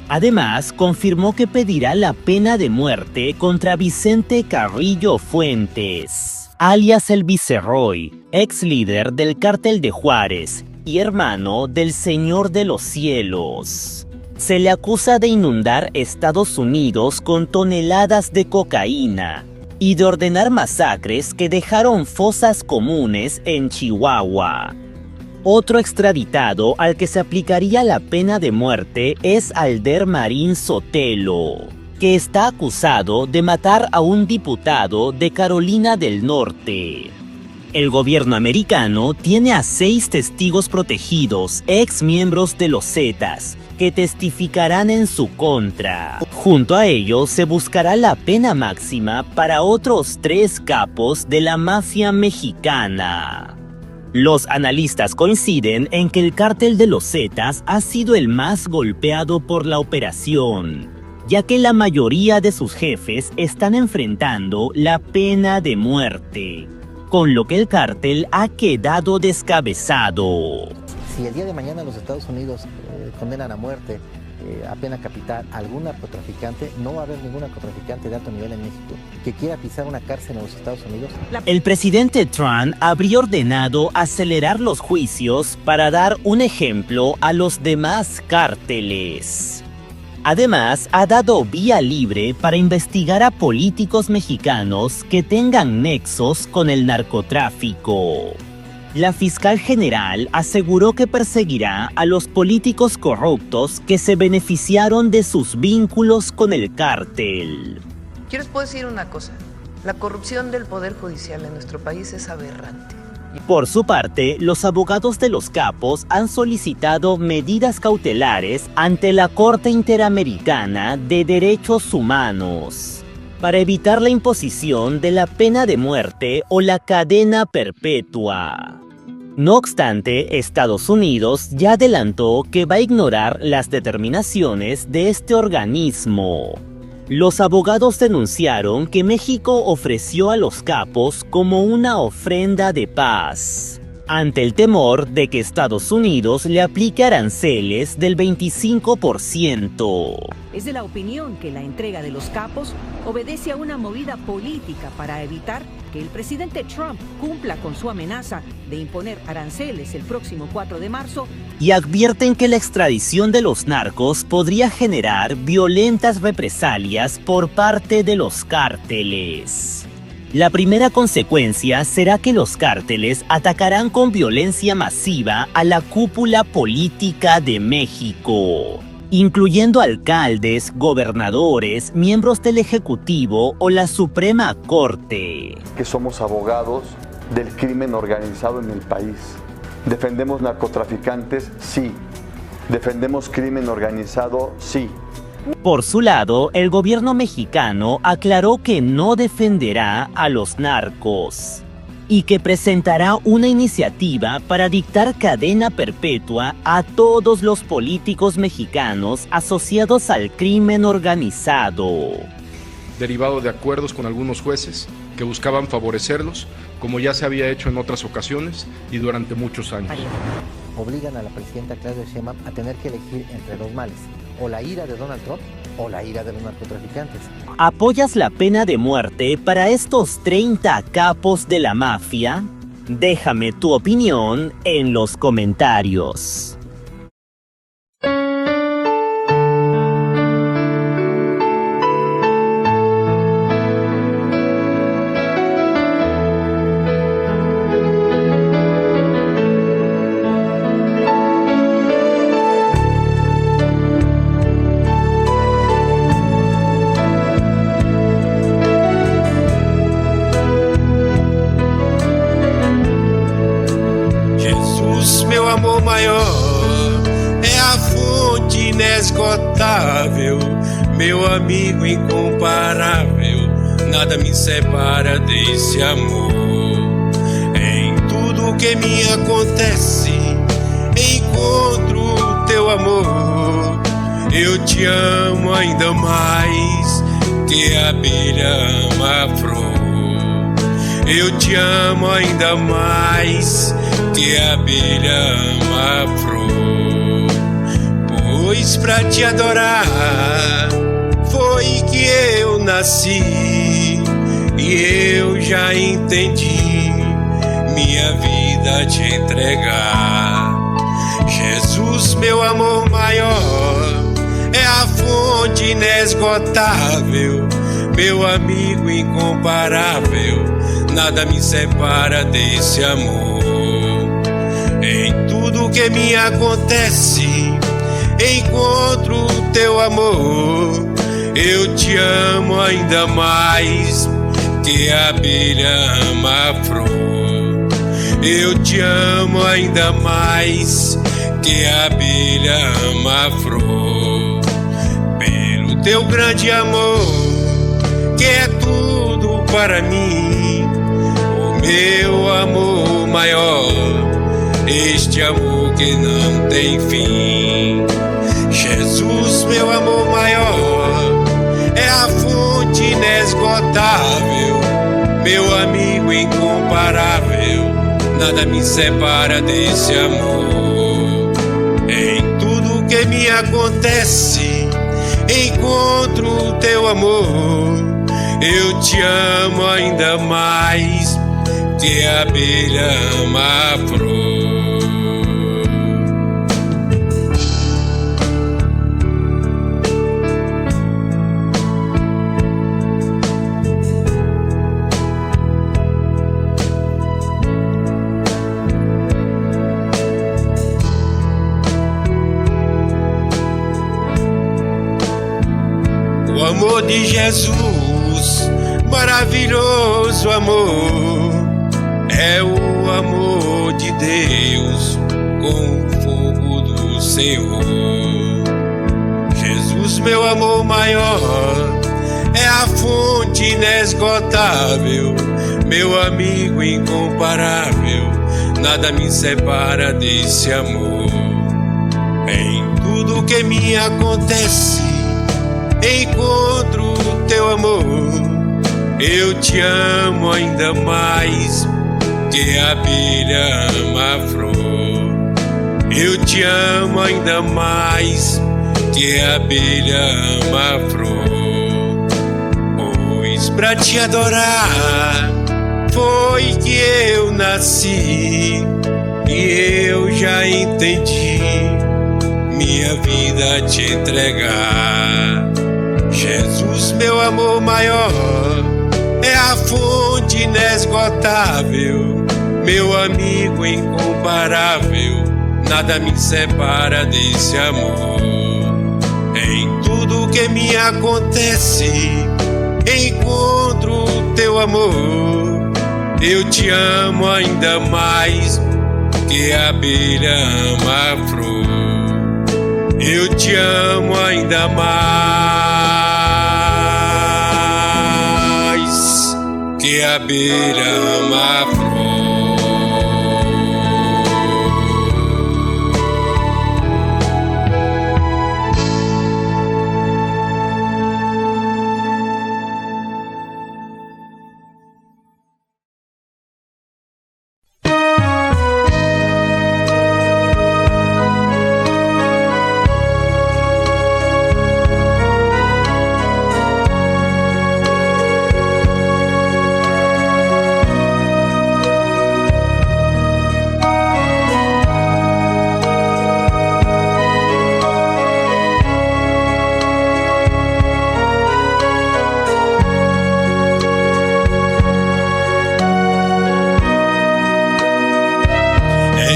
Además, confirmó que pedirá la pena de muerte contra Vicente Carrillo Fuentes, alias el Viceroy, ex líder del Cártel de Juárez y hermano del Señor de los Cielos. Se le acusa de inundar Estados Unidos con toneladas de cocaína y de ordenar masacres que dejaron fosas comunes en Chihuahua. Otro extraditado al que se aplicaría la pena de muerte es Alder Marín Sotelo, que está acusado de matar a un diputado de Carolina del Norte. El gobierno americano tiene a 6 testigos protegidos, ex miembros de los Zetas, que testificarán en su contra. Junto a ellos se buscará la pena máxima para otros 3 capos de la mafia mexicana. Los analistas coinciden en que el Cártel de los Zetas ha sido el más golpeado por la operación, ya que la mayoría de sus jefes están enfrentando la pena de muerte, con lo que el cártel ha quedado descabezado. Si el día de mañana los Estados Unidos condenan a muerte a pena capital a algún narcotraficante, no va a haber ningún narcotraficante de alto nivel en México que quiera pisar una cárcel en los Estados Unidos. El presidente Trump habría ordenado acelerar los juicios para dar un ejemplo a los demás cárteles. Además, ha dado vía libre para investigar a políticos mexicanos que tengan nexos con el narcotráfico. La fiscal general aseguró que perseguirá a los políticos corruptos que se beneficiaron de sus vínculos con el cártel. Yo les puedo decir una cosa, la corrupción del Poder Judicial en nuestro país es aberrante. Por su parte, los abogados de los capos han solicitado medidas cautelares ante la Corte Interamericana de Derechos Humanos para evitar la imposición de la pena de muerte o la cadena perpetua. No obstante, Estados Unidos ya adelantó que va a ignorar las determinaciones de este organismo. Los abogados denunciaron que México ofreció a los capos como una ofrenda de paz, ante el temor de que Estados Unidos le aplique aranceles del 25%. Es de la opinión que la entrega de los capos obedece a una movida política para evitar que el presidente Trump cumpla con su amenaza de imponer aranceles el próximo 4 de marzo. Y advierten que la extradición de los narcos podría generar violentas represalias por parte de los cárteles. La primera consecuencia será que los cárteles atacarán con violencia masiva a la cúpula política de México, incluyendo alcaldes, gobernadores, miembros del Ejecutivo o la Suprema Corte. Que somos abogados del crimen organizado en el país. ¿Defendemos narcotraficantes? Sí. ¿Defendemos crimen organizado? Sí. Por su lado, el gobierno mexicano aclaró que no defenderá a los narcos y que presentará una iniciativa para dictar cadena perpetua a todos los políticos mexicanos asociados al crimen organizado. Derivado de acuerdos con algunos jueces que buscaban favorecerlos, como ya se había hecho en otras ocasiones y durante muchos años. Obligan a la presidenta Claudia Sheinbaum a tener que elegir entre dos males, o la ira de Donald Trump o la ira de los narcotraficantes. ¿Apoyas la pena de muerte para estos 30 capos de la mafia? Déjame tu opinión en los comentarios. Meu amor maior é a fonte inesgotável, meu amigo incomparável, nada me separa desse amor. Em tudo que me acontece, encontro teu amor. Eu te amo ainda mais que a abelha ama a flor. Eu te amo ainda mais que a abelha ama a flor. Pois pra te adorar foi que eu nasci, e eu já entendi minha vida te entregar. Jesus, meu amor maior, é a fonte inesgotável, meu amigo incomparável, nada me separa desse amor. Em tudo que me acontece, encontro teu amor. Eu te amo ainda mais que a abelha ama a flor. Eu te amo ainda mais que a abelha ama a flor. Pelo teu grande amor, que é tudo para mim, o meu amor maior, este amor que não tem fim. Jesus, meu amor maior, é a fonte inesgotável, meu amigo incomparável, nada me separa desse amor. Em tudo que me acontece, encontro teu amor. Eu te amo ainda mais que a abelha ama a flor. O amor de Jesus, maravilhoso amor, é o amor de Deus com o fogo do Senhor. Jesus, meu amor maior, é a fonte inesgotável, meu amigo incomparável, nada me separa desse amor. Em tudo que me acontece, encontro teu amor. Eu te amo ainda mais que a abelha ama a flor. Eu te amo ainda mais que a abelha ama a flor. Pois pra te adorar foi que eu nasci, e eu já entendi minha vida te entregar. Jesus, meu amor maior, é a fonte inesgotável, meu amigo incomparável, nada me separa desse amor. Em tudo que me acontece, encontro teu amor. Eu te amo ainda mais que a abelha ama a flor. eu te amo ainda mais que a abelha ama a flor.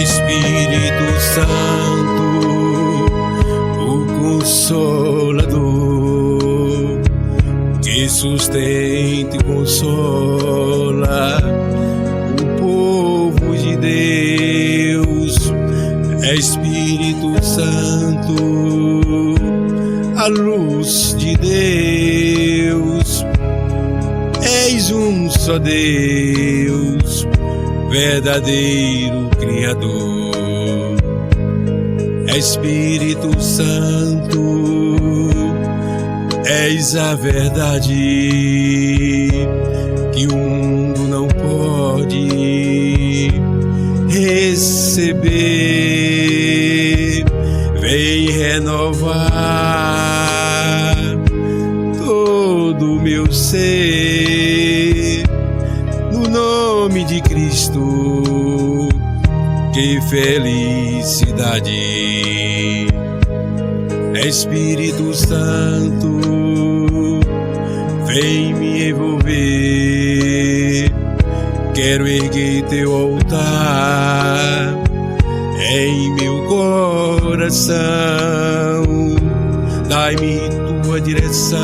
Espírito Santo, o Consolador, que sustenta e consola o povo de Deus. É Espírito Santo, a luz de Deus. És um só Deus, verdadeiro Criador. Espírito Santo, és a verdade que o mundo não pode receber. Vem renovar todo o meu ser no nome de Cristo. Que felicidade! Espírito Santo, vem me envolver. Quero erguer teu altar em meu coração. Dai-me tua direção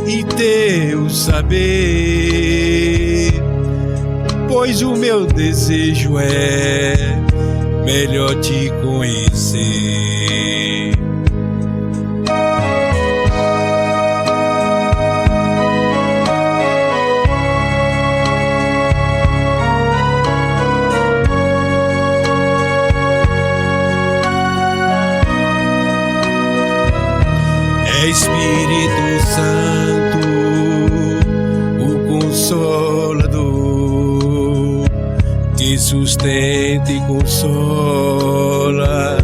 e teu saber, pois o meu desejo é melhor te conhecer. Espírito Santo, o Consolador, que sustenta e consola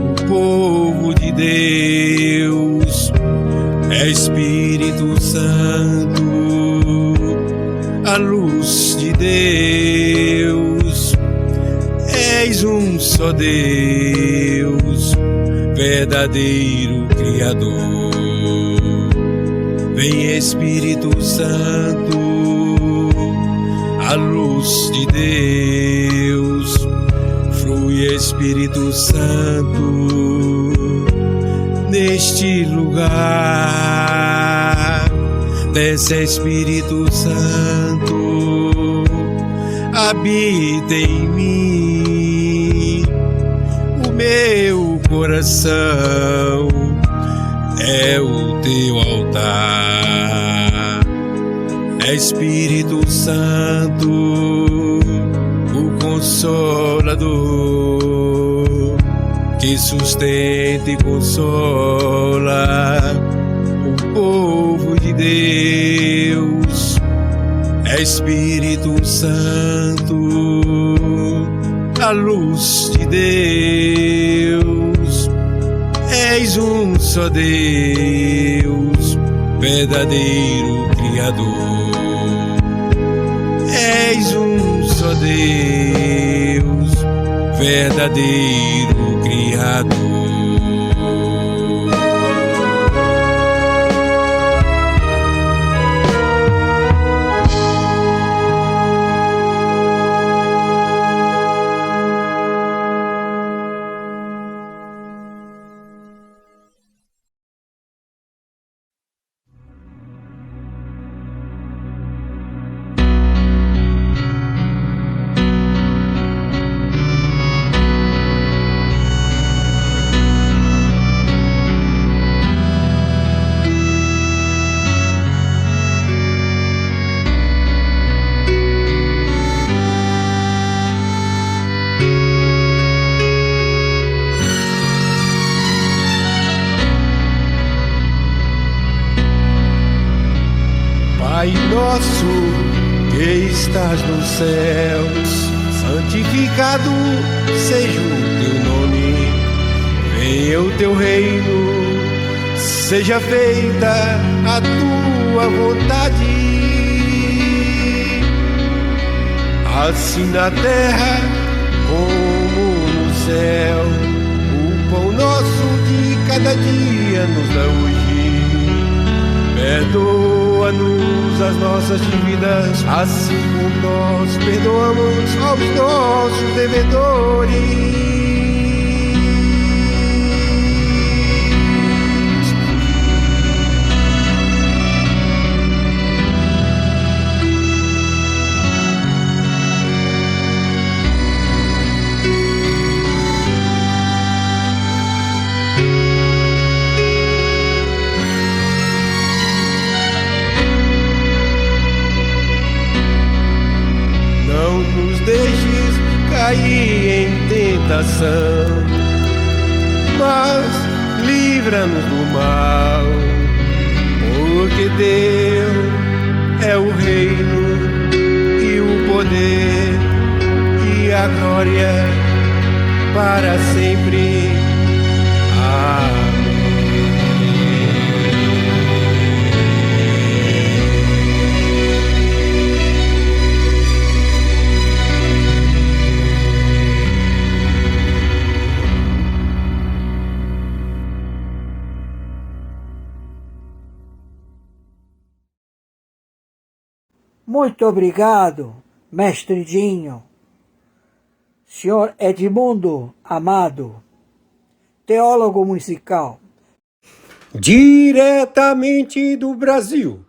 o povo de Deus. Espírito Santo, a luz de Deus. És um só Deus, verdadeiro Criador. Vem Espírito Santo, a luz de Deus. Flui Espírito Santo neste lugar. Desce Espírito Santo, habita em mim. O meu coração é o teu altar. Espírito Santo, o Consolador, que sustenta e consola o povo de Deus. Espírito Santo, a luz de Deus. És um só Deus, verdadeiro Criador. És um só Deus, verdadeiro Criador. Pai nosso que estás nos céus, santificado seja o teu nome. Venha o teu reino, seja feita a tua vontade, assim na terra como no céu. O pão nosso de cada dia nos dá hoje. Perdoa-nos as nossas dívidas, assim como nós perdoamos aos nossos devedores. Cair em tentação, mas livra-nos do mal, porque teu é o reino e o poder e a glória para sempre. Amém. Muito obrigado, mestre Dinho. Senhor Edmundo Amado, teólogo musical. Diretamente do Brasil,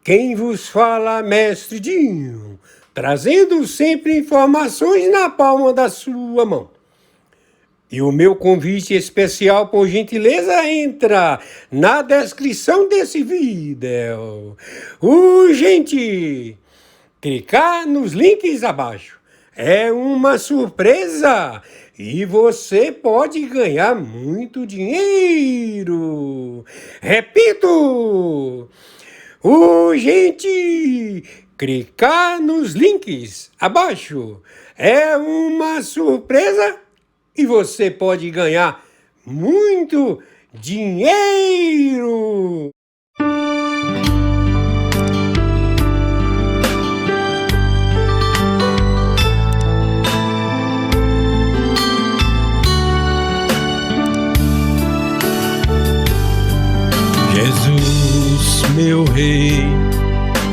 quem vos fala, mestre Dinho, trazendo sempre informações na palma da sua mão. E o meu convite especial, por gentileza, entra na descrição desse vídeo. Urgente! Clicar nos links abaixo. É uma surpresa e você pode ganhar muito dinheiro. Repito! Urgente! Clicar nos links abaixo. É uma surpresa e você pode ganhar muito dinheiro. Jesus, meu rei,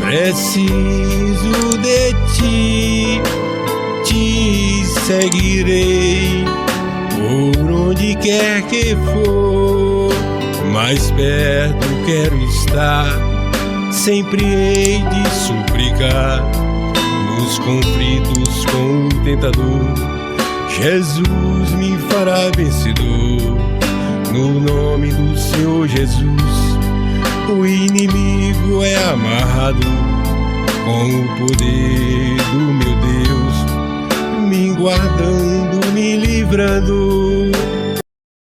preciso de ti, te seguirei por onde quer que for, mais perto quero estar, sempre hei de suplicar, nos conflitos com o tentador, Jesus me fará vencedor, no nome do Senhor Jesus. O inimigo é amarrado com o poder do meu Deus, me guardando, me livrando.